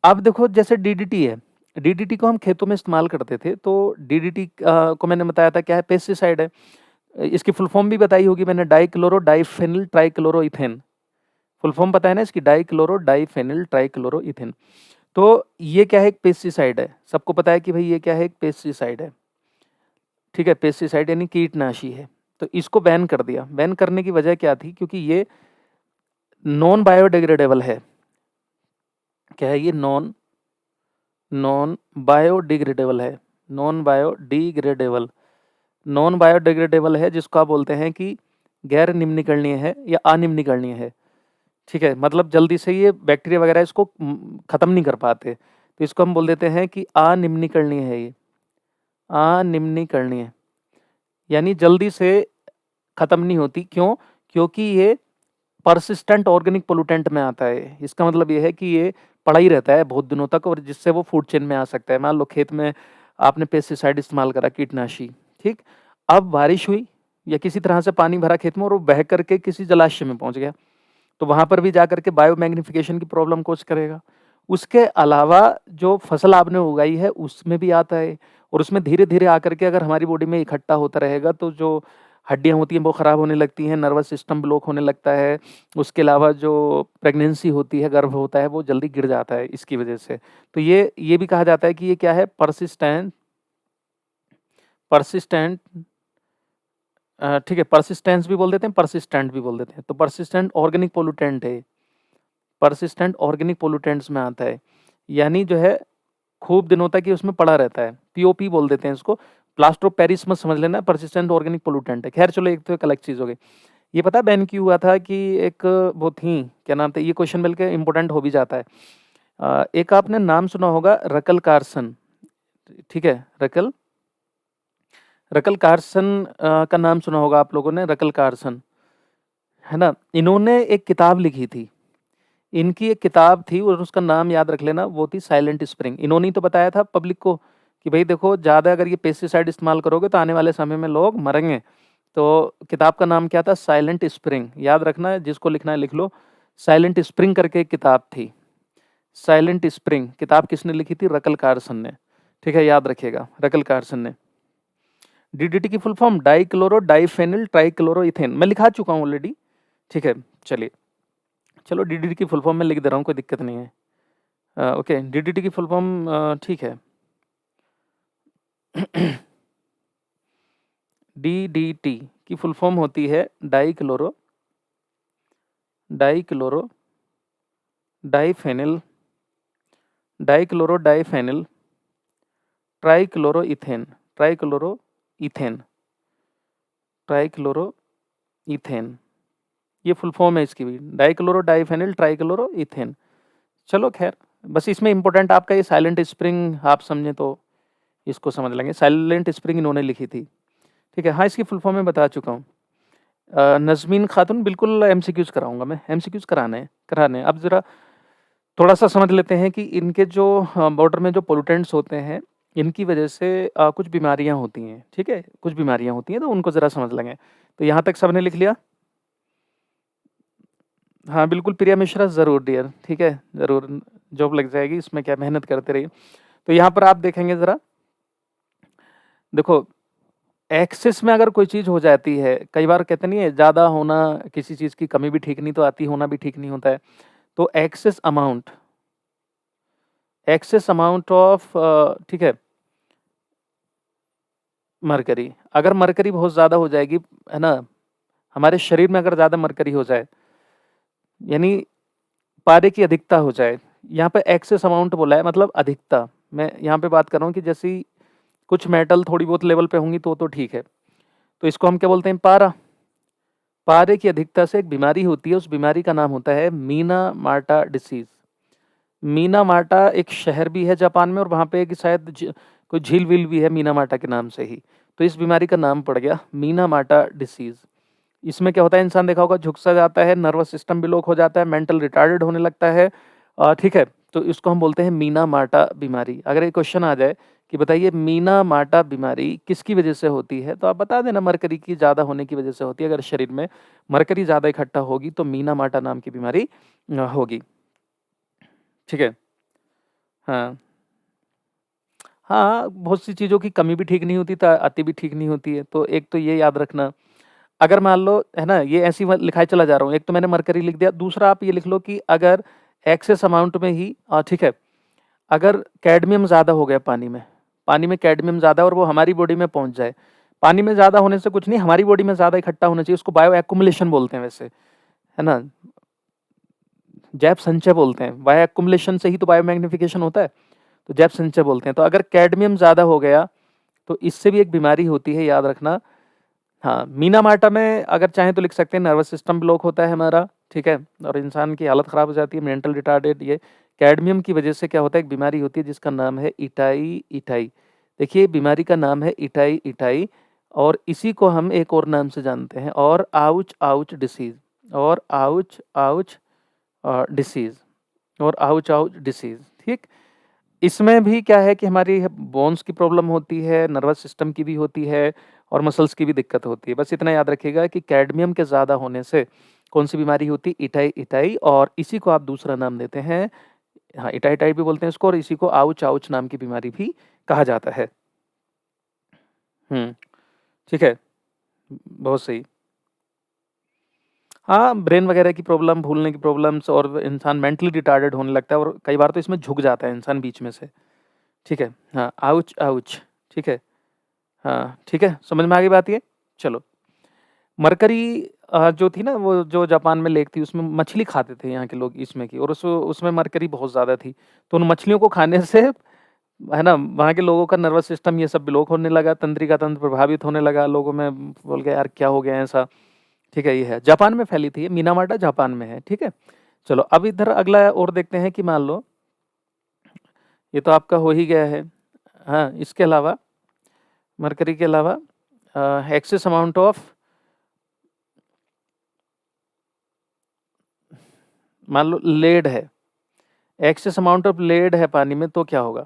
अब देखो जैसे डीडीटी है, डीडीटी को हम खेतों में इस्तेमाल करते थे, तो डीडीटी को मैंने बताया था क्या है? पेस्टिसाइड है। इसकी फुल फॉर्म भी बताई होगी मैंने, dichloro diphenyl trichloroethane. Full form पता है ना इसकी? Dichloro diphenyl trichloroethane. तो ये क्या है? एक पेस्टिसाइड है। सबको पता है कि भाई ये क्या है? एक पेस्टिसाइड है। ठीक है? पेस्टिसाइड यानी कीटनाशी है। तो इसको बैन कर दिया। बैन करने की वजह क्या थी? क्योंकि ये नॉन बायोडिग्रेडेबल है। क्या है ये? नॉन बायोडिग्रेडेबल है। नॉन बायोडिग्रेडेबल, नॉन बायोडिग्रेडेबल है, जिसको आप बोलते हैं कि गैर निम्नीकरणीय है या अनिम्नीकरणीय है। ठीक है? मतलब जल्दी से ये बैक्टीरिया वगैरह इसको खत्म नहीं कर पाते। तो इसको हम बोल देते हैं कि अनिम्नीकरणीय है ये। अनिम्नीकरणीय यानी जल्दी से खत्म नहीं होती। क्यों? क्योंकि ये परसिस्टेंट ऑर्गेनिक पोल्यूटेंट में आता है। इसका मतलब ये है कि ये पड़ा ही रहता है बहुत दिनों तक, और जिससे वो फूड चेन में आ सकता है। मान लो खेत में आपने पेस्टिसाइड इस्तेमाल करा, कीटनाशी, ठीक? अब बारिश हुई या किसी तरह से पानी भरा खेत में और वो बह करके किसी जलाशय में पहुंच गया, तो वहां पर भी जाकर के बायो मैग्निफिकेशन की प्रॉब्लम कोज करेगा। उसके अलावा जो फसल आपने उगाई है उसमें भी आता है, और उसमें धीरे-धीरे आकर के अगर हमारी बॉडी में इकट्ठा होता रहेगा, तो जो हड्डियाँ होती हैं वो खराब होने लगती हैं, नर्वस सिस्टम ब्लॉक होने लगता है। उसके अलावा जो प्रेगनेंसी होती है, गर्भ होता है, वो जल्दी गिर जाता है इसकी वजह से। तो ये भी कहा जाता है कि ये क्या है? परसिस्टेंट परसिस्टेंट ठीक है, परसिस्टेंस भी बोल देते हैं, परसिस्टेंट भी बोल देते हैं। तो परसिस्टेंट ऑर्गेनिक पोल्यूटेंट है। परसिस्टेंट ऑर्गेनिक पोल्यूटेंट्स में आता है, यानी जो है खूब दिनों तक ये उसमें पड़ा रहता है। पीओपी बोल देते हैं इसको। प्लास्टर ऑफ पेरिस मत समझ लेना, परसिस्टेंट ऑर्गेनिक पोल्यूटेंट है। खैर चलो, एक तो एक अलग चीज़ हो गई। ये पता है बैन क्यों हुआ था? कि एक वो थी, क्या नाम था? ये क्वेश्चन बल्कि इम्पोर्टेंट हो भी जाता है। एक आपने नाम सुना होगा, रकल कार्सन। ठीक है? रकल रकल कार्सन का नाम सुना होगा आप लोगों ने, रकल कार्सन, है ना? इन्होंने एक किताब लिखी थी, इनकी एक किताब थी और उसका नाम याद रख लेना, वो थी साइलेंट स्प्रिंग। इन्होंने ही तो बताया था पब्लिक को कि भाई देखो, ज़्यादा अगर ये पेस्टिसाइड इस्तेमाल करोगे तो आने वाले समय में लोग मरेंगे। तो किताब का नाम क्या था? Silent spring. याद रखना, जिसको लिखना है लिख लो। साइलेंट स्प्रिंग करके एक किताब थी। साइलेंट स्प्रिंग किताब किसने लिखी थी? रकल कार्सन ने। ठीक है, याद रखिएगा, रकल कार्सन ने। डीडीटी की फुल फॉर्म डाइक्लोरो डाइफेनिल ट्राइक्लोरोइथेन, मैं लिखा चुका हूँ ऑलरेडी। ठीक है, चलिए, चलो डीडीटी की फुल फॉर्म में लिख दे रहा हूँ, कोई दिक्कत नहीं है। ओके, डीडीटी की फुल फॉर्म ठीक है। डीडीटी की फुल फॉर्म होती है डाइक्लोरो डाइफेनिल ट्राइक्लोरोइथेन ट्राइक्लोरोइथेन, ये फुल फॉर्म है इसकी भी, डाइक्लोरो डाइफेनिल ट्राइक्लोरोइथेन। चलो खैर, बस इसमें इंपॉर्टेंट आपका ये साइलेंट स्प्रिंग आप समझे तो इसको समझ लेंगे। साइलेंट स्प्रिंग इन्होंने लिखी थी। ठीक है, हाँ, इसकी फुल फॉर्म में बता चुका हूँ। नज़मीन खातून, बिल्कुल एमसीक्यूज कराऊंगा मैं, एमसीक्यूज कराने। अब ज़रा थोड़ा सा समझ लेते हैं कि इनके जो बॉर्डर में जो पोल्यूटेंट्स होते हैं, इनकी वजह से कुछ बीमारियां होती हैं। ठीक है, कुछ बीमारियां होती हैं, तो उनको ज़रा समझ लेंगे। तो यहाँ तक सबने लिख लिया? हाँ बिल्कुल, प्रिया मिश्रा, ज़रूर डियर, ठीक है, ज़रूर जॉब लग जाएगी, इसमें क्या, मेहनत करते रहिए। तो यहाँ पर आप देखेंगे ज़रा, देखो, एक्सेस में अगर कोई चीज़ हो जाती है, कई बार कहते नहीं है, ज़्यादा होना किसी चीज़ की कमी भी ठीक नहीं, तो अति होना भी ठीक नहीं होता है। तो एक्सेस अमाउंट ऑफ, ठीक है, मरकरी, अगर मरकरी बहुत ज़्यादा हो जाएगी, है ना, हमारे शरीर में अगर ज़्यादा मरकरी हो जाए, यानी पारे की अधिकता हो जाए, यहाँ पे एक्सेस अमाउंट बोला है, मतलब अधिकता। मैं यहाँ पे बात कर रहा हूँ कि जैसी कुछ मेटल थोड़ी बहुत लेवल पे होंगी तो ठीक है, तो इसको हम क्या बोलते हैं? पारा। पारे की अधिकता से एक बीमारी होती है, उस बीमारी का नाम होता है Meena Marta disease. Meena Marta एक शहर भी है जापान में, और वहाँ पे एक शायद कोई झील वील भी है मीना मार्टा के नाम से ही, तो इस बीमारी का नाम पड़ गया मीना मार्टा डिसीज। इसमें क्या होता है, इंसान देखा होगा झुक सा जाता है, नर्वस सिस्टम भी लोक हो जाता है, मेंटल रिटार्डेड होने लगता है। ठीक है, तो इसको हम बोलते हैं मीना मार्टा बीमारी। अगर एक क्वेश्चन आ जाए कि बताइए मीना मार्टा बीमारी किसकी वजह से होती है, तो आप बता देना मरकरी की ज़्यादा होने की वजह से होती है। अगर शरीर में मरकरी ज़्यादा इकट्ठा होगी तो मीना मार्टा नाम की बीमारी होगी। ठीक है, हाँ हाँ, बहुत सी चीज़ों की कमी भी ठीक नहीं होती, तो अति भी ठीक नहीं होती है। तो एक तो ये याद रखना, अगर मान लो, है ना, ये ऐसी लिखाई चला जा रहा हूँ, एक तो मैंने मरकरी लिख दिया, दूसरा आप ये लिख लो कि अगर एक्सेस अमाउंट में ही, ठीक है, अगर कैडमियम ज़्यादा हो गया पानी में कैडमियम ज़्यादा, और वो हमारी बॉडी में पहुंच जाए। पानी में ज़्यादा होने से कुछ नहीं, हमारी बॉडी में ज़्यादा इकट्ठा होना चाहिए, उसको बायो एक्युमुलेशन बोलते हैं वैसे, है ना, जैव संचय बोलते हैं। बायो एक्युमुलेशन से ही तो बायो मैग्निफिकेशन होता है, तो जैव संचय बोलते हैं। तो अगर कैडमियम ज़्यादा हो गया तो इससे भी एक बीमारी होती है, याद रखना। हाँ, मीना मार्टा में अगर चाहें तो लिख सकते हैं नर्वस सिस्टम ब्लॉक होता है हमारा, ठीक है, और इंसान की हालत ख़राब हो जाती है, मेंटल रिटार्डेड। ये कैडमियम की वजह से क्या होता है, एक बीमारी होती है जिसका नाम है इटाई। देखिए, बीमारी का नाम है इटाई, और इसी को हम एक और नाम से जानते हैं, और आउच डिसीज, और आउच डिसीज, और आउच डिसीज। ठीक, इसमें भी क्या है कि हमारी बोन्स की प्रॉब्लम होती है, नर्वस सिस्टम की भी होती है, और मसल्स की भी दिक्कत होती है। बस इतना याद रखिएगा कि कैडमियम के ज़्यादा होने से कौन सी बीमारी होती है? इटाई, और इसी को आप दूसरा नाम देते हैं, हाँ, इटाई भी बोलते हैं इसको, और इसी को आउच नाम की बीमारी भी कहा जाता है। ठीक है, बहुत सही। हाँ, ब्रेन वगैरह की प्रॉब्लम, भूलने की प्रॉब्लम्स, और इंसान मेंटली रिटार्डेड होने लगता है, और कई बार तो इसमें झुक जाता है इंसान बीच में से। ठीक है, हाँ, आउच, ठीक है, हाँ, ठीक है, समझ में आ गई बात ये? चलो, मरकरी जो थी ना, वो जो जापान में लेक थी, उसमें मछली खाते थे यहाँ के लोग, इसमें की, और उसमें मरकरी बहुत ज़्यादा थी। तो उन मछलियों को खाने से, है ना, वहाँ के लोगों का नर्वस सिस्टम ये सब ब्लॉक होने लगा, तंत्रिका तंत्र प्रभावित होने लगा, लोगों में बोल गया यार क्या हो गया ऐसा। ठीक है, ये है, जापान में फैली थी, मीनामाटा जापान में है। ठीक है, चलो अब इधर अगला और देखते हैं कि मान लो, ये तो आपका हो ही गया है। हाँ, इसके अलावा, मरकरी के अलावा एक्सेस अमाउंट ऑफ, मान लो लेड है, एक्सेस अमाउंट ऑफ लेड है पानी में, तो क्या होगा?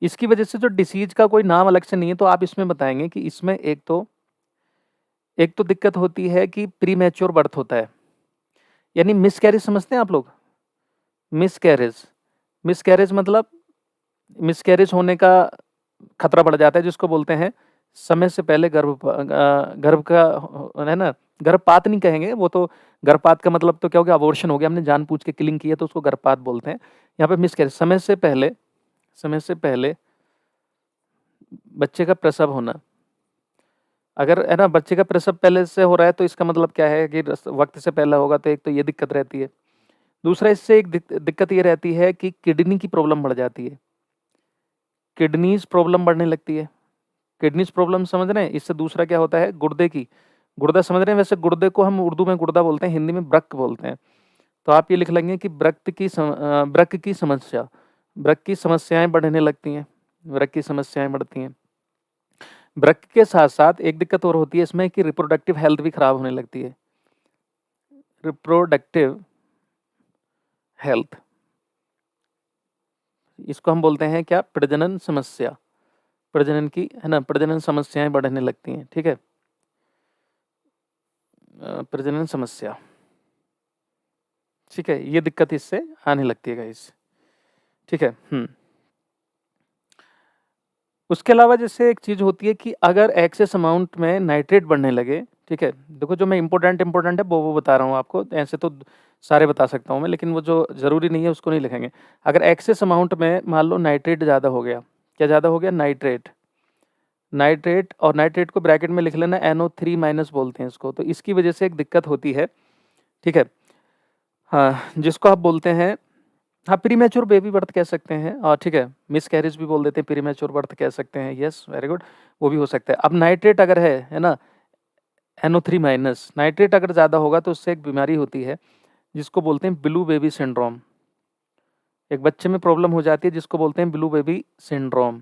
इसकी वजह से जो डिसीज का कोई नाम अलग से नहीं है, तो आप इसमें बताएंगे कि इसमें एक तो दिक्कत होती है कि प्री मैच्योर बर्थ होता है, यानी मिसकैरेज समझते हैं आप लोग? मिसकैरेज, मिसकैरेज मतलब मिसकैरेज होने का खतरा बढ़ जाता है, जिसको बोलते हैं समय से पहले गर्भ का, है ना, गर्भपात नहीं कहेंगे, वो तो गर्भपात का मतलब तो क्या हो गया, अबॉर्शन हो गया, हमने जानबूझ के किलिंग की है तो उसको गर्भपात बोलते हैं। यहाँ पे मिसकैरेज, समय से पहले बच्चे का प्रसव होना। अगर है ना बच्चे का प्रसव पहले से हो रहा है तो इसका मतलब क्या है कि वक्त से पहले होगा, तो एक तो ये दिक्कत रहती है। दूसरा इससे एक दिक्कत ये रहती है कि किडनी की प्रॉब्लम बढ़ जाती है, किडनीज प्रॉब्लम बढ़ने लगती है। किडनीज प्रॉब्लम समझ रहे हैं? इससे दूसरा क्या होता है, गुर्दे की, गुर्दा समझ रहे हैं? वैसे गुर्दे को हम उर्दू में गुर्दा बोलते हैं, हिंदी में ब्रक बोलते हैं। तो आप ये लिख लेंगे कि ब्रक की समस्या, ब्रक की समस्याएं बढ़ने लगती हैं, ब्रक की समस्याएं बढ़ती हैं। ब्रक के साथ साथ एक दिक्कत और होती है इसमें कि रिप्रोडक्टिव हेल्थ भी खराब होने लगती है। रिप्रोडक्टिव हेल्थ, इसको हम बोलते हैं क्या, प्रजनन समस्या, प्रजनन की, है ना, प्रजनन समस्याएं बढ़ने लगती हैं। ठीक है, प्रजनन समस्या, ठीक है, ये दिक्कत इससे आने लगती है गाइस। ठीक है। उसके अलावा जैसे एक चीज होती है कि अगर एक्सेस अमाउंट में नाइट्रेट बढ़ने लगे, ठीक है, देखो जो मैं इंपॉर्टेंट है वो बता रहा हूँ आपको, ऐसे तो सारे बता सकता हूँ मैं, लेकिन वो जो जरूरी नहीं है उसको नहीं लिखेंगे। अगर एक्सेस अमाउंट में मान लो नाइट्रेट ज़्यादा हो गया, क्या ज़्यादा हो गया, नाइट्रेट, नाइट्रेट, और नाइट्रेट को ब्रैकेट में लिख लेना NO3 माइनस बोलते हैं इसको, तो इसकी वजह से एक दिक्कत होती है। ठीक है, हाँ, जिसको आप बोलते हैं, हाँ, प्रीमेच्योर बेबी बर्थ कह सकते हैं, और ठीक है, मिस कैरेज भी बोल देते हैं, प्रीमेच्योर बर्थ कह सकते हैं, यस, वेरी गुड, वो भी हो सकता है। अब नाइट्रेट अगर है ना, NO3 माइनस, नाइट्रेट अगर ज़्यादा होगा तो उससे एक बीमारी होती है जिसको बोलते हैं ब्लू बेबी सिंड्रोम। एक बच्चे में प्रॉब्लम हो जाती है जिसको बोलते हैं ब्लू बेबी सिंड्रोम।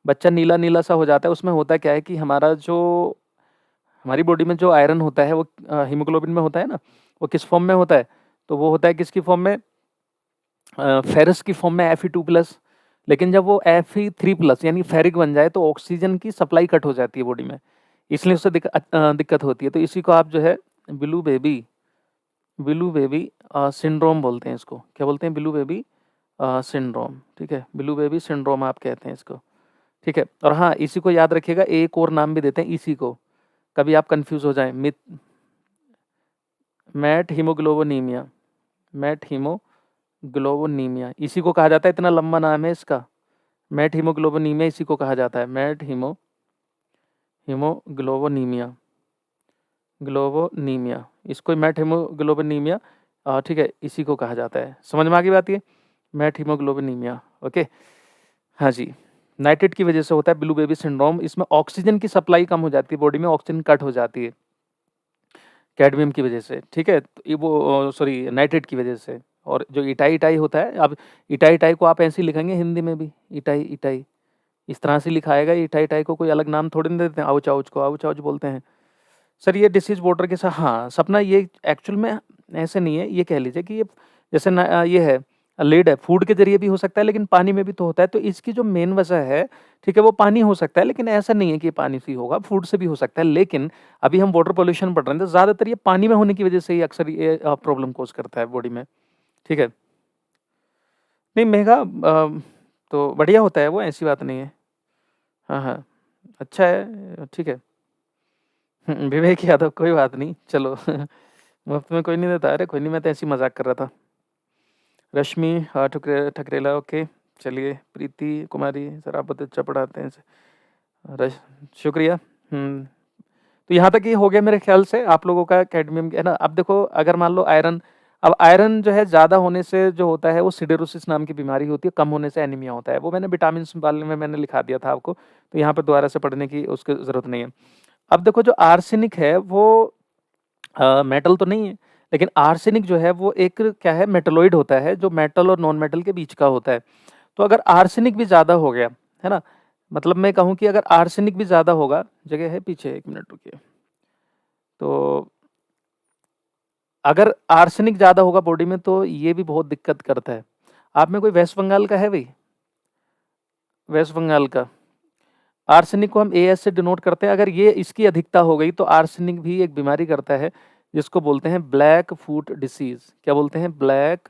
बच्चा नीला नीला सा हो जाता है, उसमें होता क्या है कि हमारी बॉडी में जो आयरन होता है वो हीमोग्लोबिन में होता है ना, वो किस फॉर्म में होता है, तो वो होता है किसकी फॉर्म में, फेरस की फॉर्म में Fe2+। लेकिन जब वो Fe3+ यानी फेरिक बन जाए तो ऑक्सीजन की सप्लाई कट हो जाती है बॉडी में, इसलिए उससे दिक्कत होती है। तो इसी को आप जो है ब्लू बेबी सिंड्रोम बोलते हैं इसको, क्या बोलते हैं, ब्लू बेबी सिंड्रोम। ठीक है, ब्लू बेबी सिंड्रोम आप कहते हैं इसको। ठीक है, और हाँ, इसी को याद रखिएगा, एक और नाम भी देते हैं इसी को, कभी आप कंफ्यूज हो जाए, मैट हीमोग्लोबिनीमिया, मैट हीमोग्लोबिनीमिया इसी को कहा जाता है, इतना लंबा नाम है इसका, मैट हीमोग्लोबिनीमिया इसी को कहा जाता है, मैट हीमोग्लोबिनीमिया, ग्लोबोनीमिया, इसको मैट हीमोग्लोबिनीमिया, ठीक है, इसी को कहा जाता है। समझ में आ गई बात ये, मैट हीमोग्लोबिनीमिया। ओके, हाँ जी, नाइट्रेट की वजह से होता है ब्लू बेबी सिंड्रोम। इसमें ऑक्सीजन की सप्लाई कम हो जाती है, बॉडी में ऑक्सीजन कट हो जाती है कैडमियम की वजह से। ठीक है, तो ये वो सॉरी नाइट्रेट की वजह से। और जो इटाई इटाई होता है, अब इटाई इटाई को आप ऐसे ही लिखेंगे हिंदी में भी, इटाई इटाई इस तरह से लिखाएगा, इटाई इटाई को कोई अलग नाम थोड़ी नहीं देते हैं, आउच आउच को आउच आउच बोलते हैं। सर ये डिसीज बॉर्डर के साथ, हाँ सपना, ये एक्चुअल में ऐसे नहीं है, ये कह लीजिए कि ये जैसे ये है लेड है, फूड के जरिए भी हो सकता है लेकिन पानी में भी तो होता है, तो इसकी जो मेन वजह है, ठीक है, वो पानी हो सकता है, लेकिन ऐसा नहीं है कि पानी से ही होगा, फूड से भी हो सकता है। लेकिन अभी हम वाटर पोल्यूशन बढ़ रहे हैं तो ज़्यादातर ये पानी में होने की वजह से ही अक्सर ये प्रॉब्लम कोज करता है बॉडी में। ठीक है, नहीं महंगा तो बढ़िया होता है वो, ऐसी बात नहीं है। हाँ हाँ, अच्छा है, ठीक है। विवेक यादव, कोई बात नहीं, चलो मुफ्त में कोई नहीं देता, अरे कोई नहीं, मैं तो ऐसी मजाक कर रहा था। रश्मि ठकरेला, ओके, चलिए। प्रीति कुमारी, सर आप बहुत अच्छा पढ़ाते हैं शुक्रिया। तो यहाँ तक ये हो गया मेरे ख्याल से आप लोगों का कैडमियम, है ना। अब देखो, अगर मान लो आयरन, अब आयरन जो है ज़्यादा होने से जो होता है वो सिडेरोसिस नाम की बीमारी होती है, कम होने से एनीमिया होता है, वो मैंने विटामिन वाले में मैंने लिखा दिया था आपको, तो यहाँ पर दोबारा से पढ़ने की उसकी ज़रूरत नहीं है। अब देखो, जो आर्सेनिक है वो मेटल तो नहीं है, लेकिन आर्सेनिक जो है वो एक क्या है, मेटलोइड होता है, जो मेटल और नॉन मेटल के बीच का होता है। तो अगर आर्सेनिक भी ज़्यादा हो गया, है ना, मतलब मैं कहूँ कि अगर आर्सेनिक भी ज़्यादा होगा, जगह है पीछे, 1 मिनट रुकिए। तो अगर आर्सेनिक ज़्यादा होगा बॉडी में तो ये भी बहुत दिक्कत करता है। आप में कोई वेस्ट बंगाल का है भई? वेस्ट बंगाल का? आर्सेनिक को हम एएस से डिनोट करते हैं। अगर ये इसकी अधिकता हो गई तो आर्सेनिक भी एक बीमारी करता है जिसको बोलते हैं ब्लैक फूट डिसीज़। क्या बोलते हैं? ब्लैक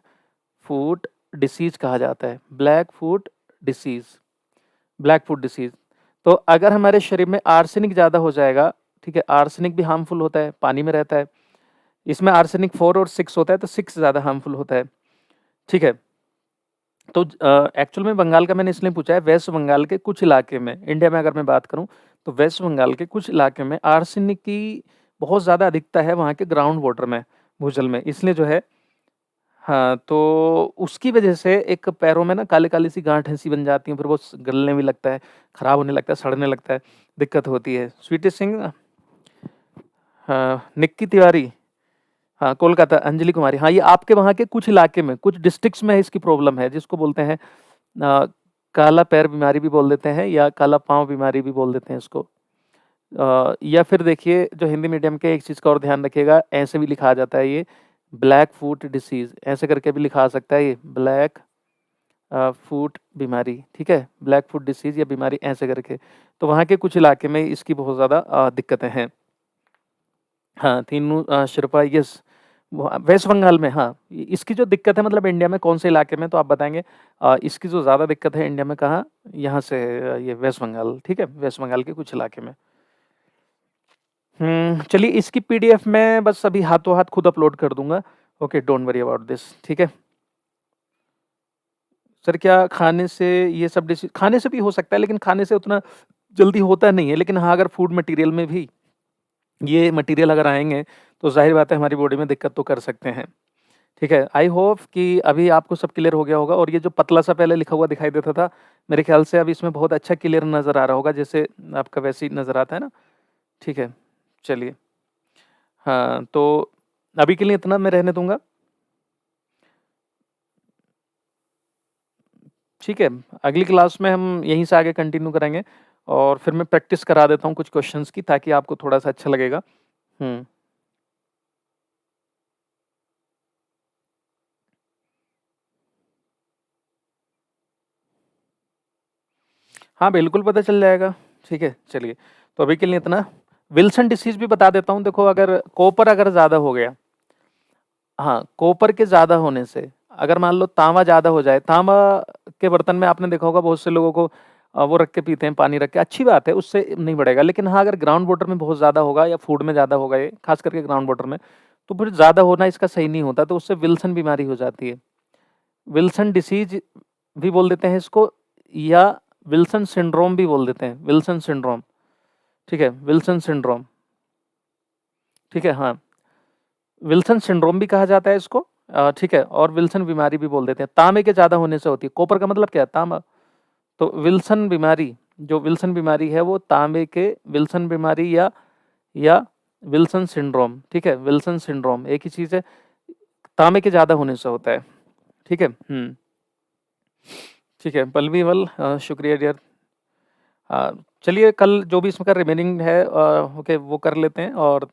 फूट डिसीज़ कहा जाता है। ब्लैक फूट डिसीज़, ब्लैक फूट डिसीज़। तो अगर हमारे शरीर में आर्सेनिक ज़्यादा हो जाएगा, ठीक है, आर्सेनिक भी हार्मफुल होता है, पानी में रहता है। इसमें आर्सेनिक 4 और 6 होता है, तो 6 ज़्यादा हार्मफुल होता है, ठीक है। तो एक्चुअल में बंगाल का मैंने इसलिए पूछा है, वेस्ट बंगाल के कुछ इलाके में, इंडिया में अगर मैं बात करूँ, तो वेस्ट बंगाल के कुछ इलाके में आर्सेनिक की बहुत ज़्यादा अधिकता है वहाँ के ग्राउंड वाटर में, भूजल में। इसलिए जो है हाँ, तो उसकी वजह से एक पैरों में ना काली-काली सी गाँठ सी बन जाती हैं, फिर वो गलने भी लगता है, खराब होने लगता है, सड़ने लगता है, दिक्कत होती है। स्वीटी सिंह, हाँ, निक्की तिवारी, हाँ, कोलकाता, अंजलि कुमारी, हाँ, ये आपके वहाँ के कुछ इलाके में, कुछ डिस्ट्रिक्ट्स में इसकी प्रॉब्लम है, जिसको बोलते हैं काला पैर बीमारी भी बोल देते हैं, या काला पाँव बीमारी भी बोल देते हैं इसको। या फिर देखिए, जो हिंदी मीडियम के, एक चीज़ का और ध्यान रखिएगा, ऐसे भी लिखा जाता है ये ब्लैक फूट डिसीज़, ऐसे करके भी लिखा सकता है ये ब्लैक फूट बीमारी, ठीक है? ब्लैक फूट डिसीज़ या बीमारी ऐसे करके। तो वहाँ के कुछ इलाके में इसकी बहुत ज़्यादा दिक्कतें हैं। हाँ, तीनू शेर्पा, यस, वो वेस्ट बंगाल में, हाँ। इसकी जो दिक्कत है, मतलब इंडिया में कौन से इलाके में, तो आप बताएँगे इसकी जो ज़्यादा दिक्कत है इंडिया में कहाँ? यहाँ से ये वेस्ट बंगाल, ठीक है? वेस्ट बंगाल के कुछ इलाके में। चलिए, इसकी पीडीएफ मैं बस अभी हाथों-हाथ खुद अपलोड कर दूँगा। Okay, don't worry about this, ठीक है? सर, क्या खाने से ये सब डिसीज़, खाने से भी हो सकता है, लेकिन खाने से उतना जल्दी होता नहीं है। लेकिन हाँ, अगर फूड मटीरियल में भी ये मटीरियल अगर आएँगे, तो ज़ाहिर बात है हमारी बॉडी में दिक्कत तो कर सकते हैं, ठीक है? आई होप कि अभी आपको सब क्लियर हो गया होगा, और ये जो पतला-सा पहले लिखा हुआ दिखाई देता था, मेरे ख़्याल से अब इसमें बहुत अच्छा क्लियर नज़र आ रहा होगा, जैसे आपका वैसे ही नज़र आता है ना? ठीक है, चलिए। हाँ, तो अभी के लिए इतना मैं रहने दूँगा। ठीक है, अगली क्लास में हम यहीं से आगे कंटिन्यू करेंगे, और फिर मैं प्रैक्टिस करा देता हूँ कुछ क्वेश्चंस की, ताकि आपको थोड़ा-सा अच्छा लगेगा। हुँ। हाँ, बिल्कुल पता चल जाएगा। ठीक है, चलिए। तो अभी के लिए इतना। विल्सन डिसीज़ भी बता देता हूँ। देखो, अगर कॉपर अगर ज़्यादा हो गया, हाँ, कॉपर के ज़्यादा होने से, अगर मान लो तांबा ज़्यादा हो जाए, तांबा के बर्तन में आपने देखा होगा बहुत से लोगों को वो रख के पीते हैं, पानी रख के, अच्छी बात है, उससे नहीं बढ़ेगा। लेकिन हाँ, अगर ग्राउंड वाटर में बहुत ज़्यादा होगा या फूड में ज़्यादा होगा ये, ख़ास करके ग्राउंड वाटर में, तो फिर ज़्यादा होना इसका सही नहीं होता, तो उससे विल्सन बीमारी हो जाती है। विल्सन डिसीज़ भी बोल देते हैं इसको, या विल्सन सिंड्रोम भी बोल देते हैं, विल्सन सिंड्रोम, ठीक है? विल्सन सिंड्रोम, ठीक है? हाँ। विल्सन सिंड्रोम भी कहा जाता है इसको, ठीक है? और विल्सन बीमारी भी बोल देते हैं। तांबे के ज़्यादा होने से होती है। कॉपर का मतलब क्या है? तांबा। तो विल्सन बीमारी, जो विल्सन बीमारी है, वो तांबे के विल्सन बीमारी या विल्सन सिंड्रोम, ठीक है? विल्सन सिंड्रोम एक ही चीज़ है, तांबे के ज़्यादा होने से होता है, ठीक है? ठीक है, पल्लवीवल, शुक्रिया डियर। चलिए, कल जो भी इसमें का रिमेनिंग है, ओके, वो कर लेते हैं, और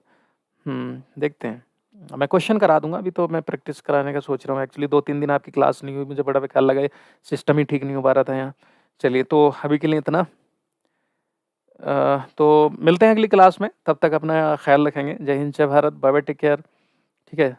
देखते हैं। मैं क्वेश्चन करा दूँगा, अभी तो मैं प्रैक्टिस कराने का सोच रहा हूँ। एक्चुअली 2-3 दिन आपकी क्लास नहीं हुई, मुझे बड़ा बेकार लगा, ये सिस्टम ही ठीक नहीं हो पा रहा था यहाँ। चलिए, तो अभी के लिए इतना। तो मिलते हैं अगली क्लास में, तब तक अपना ख़्याल रखेंगे। जय हिंद, जय Bharat, bye bye, take care, ठीक है?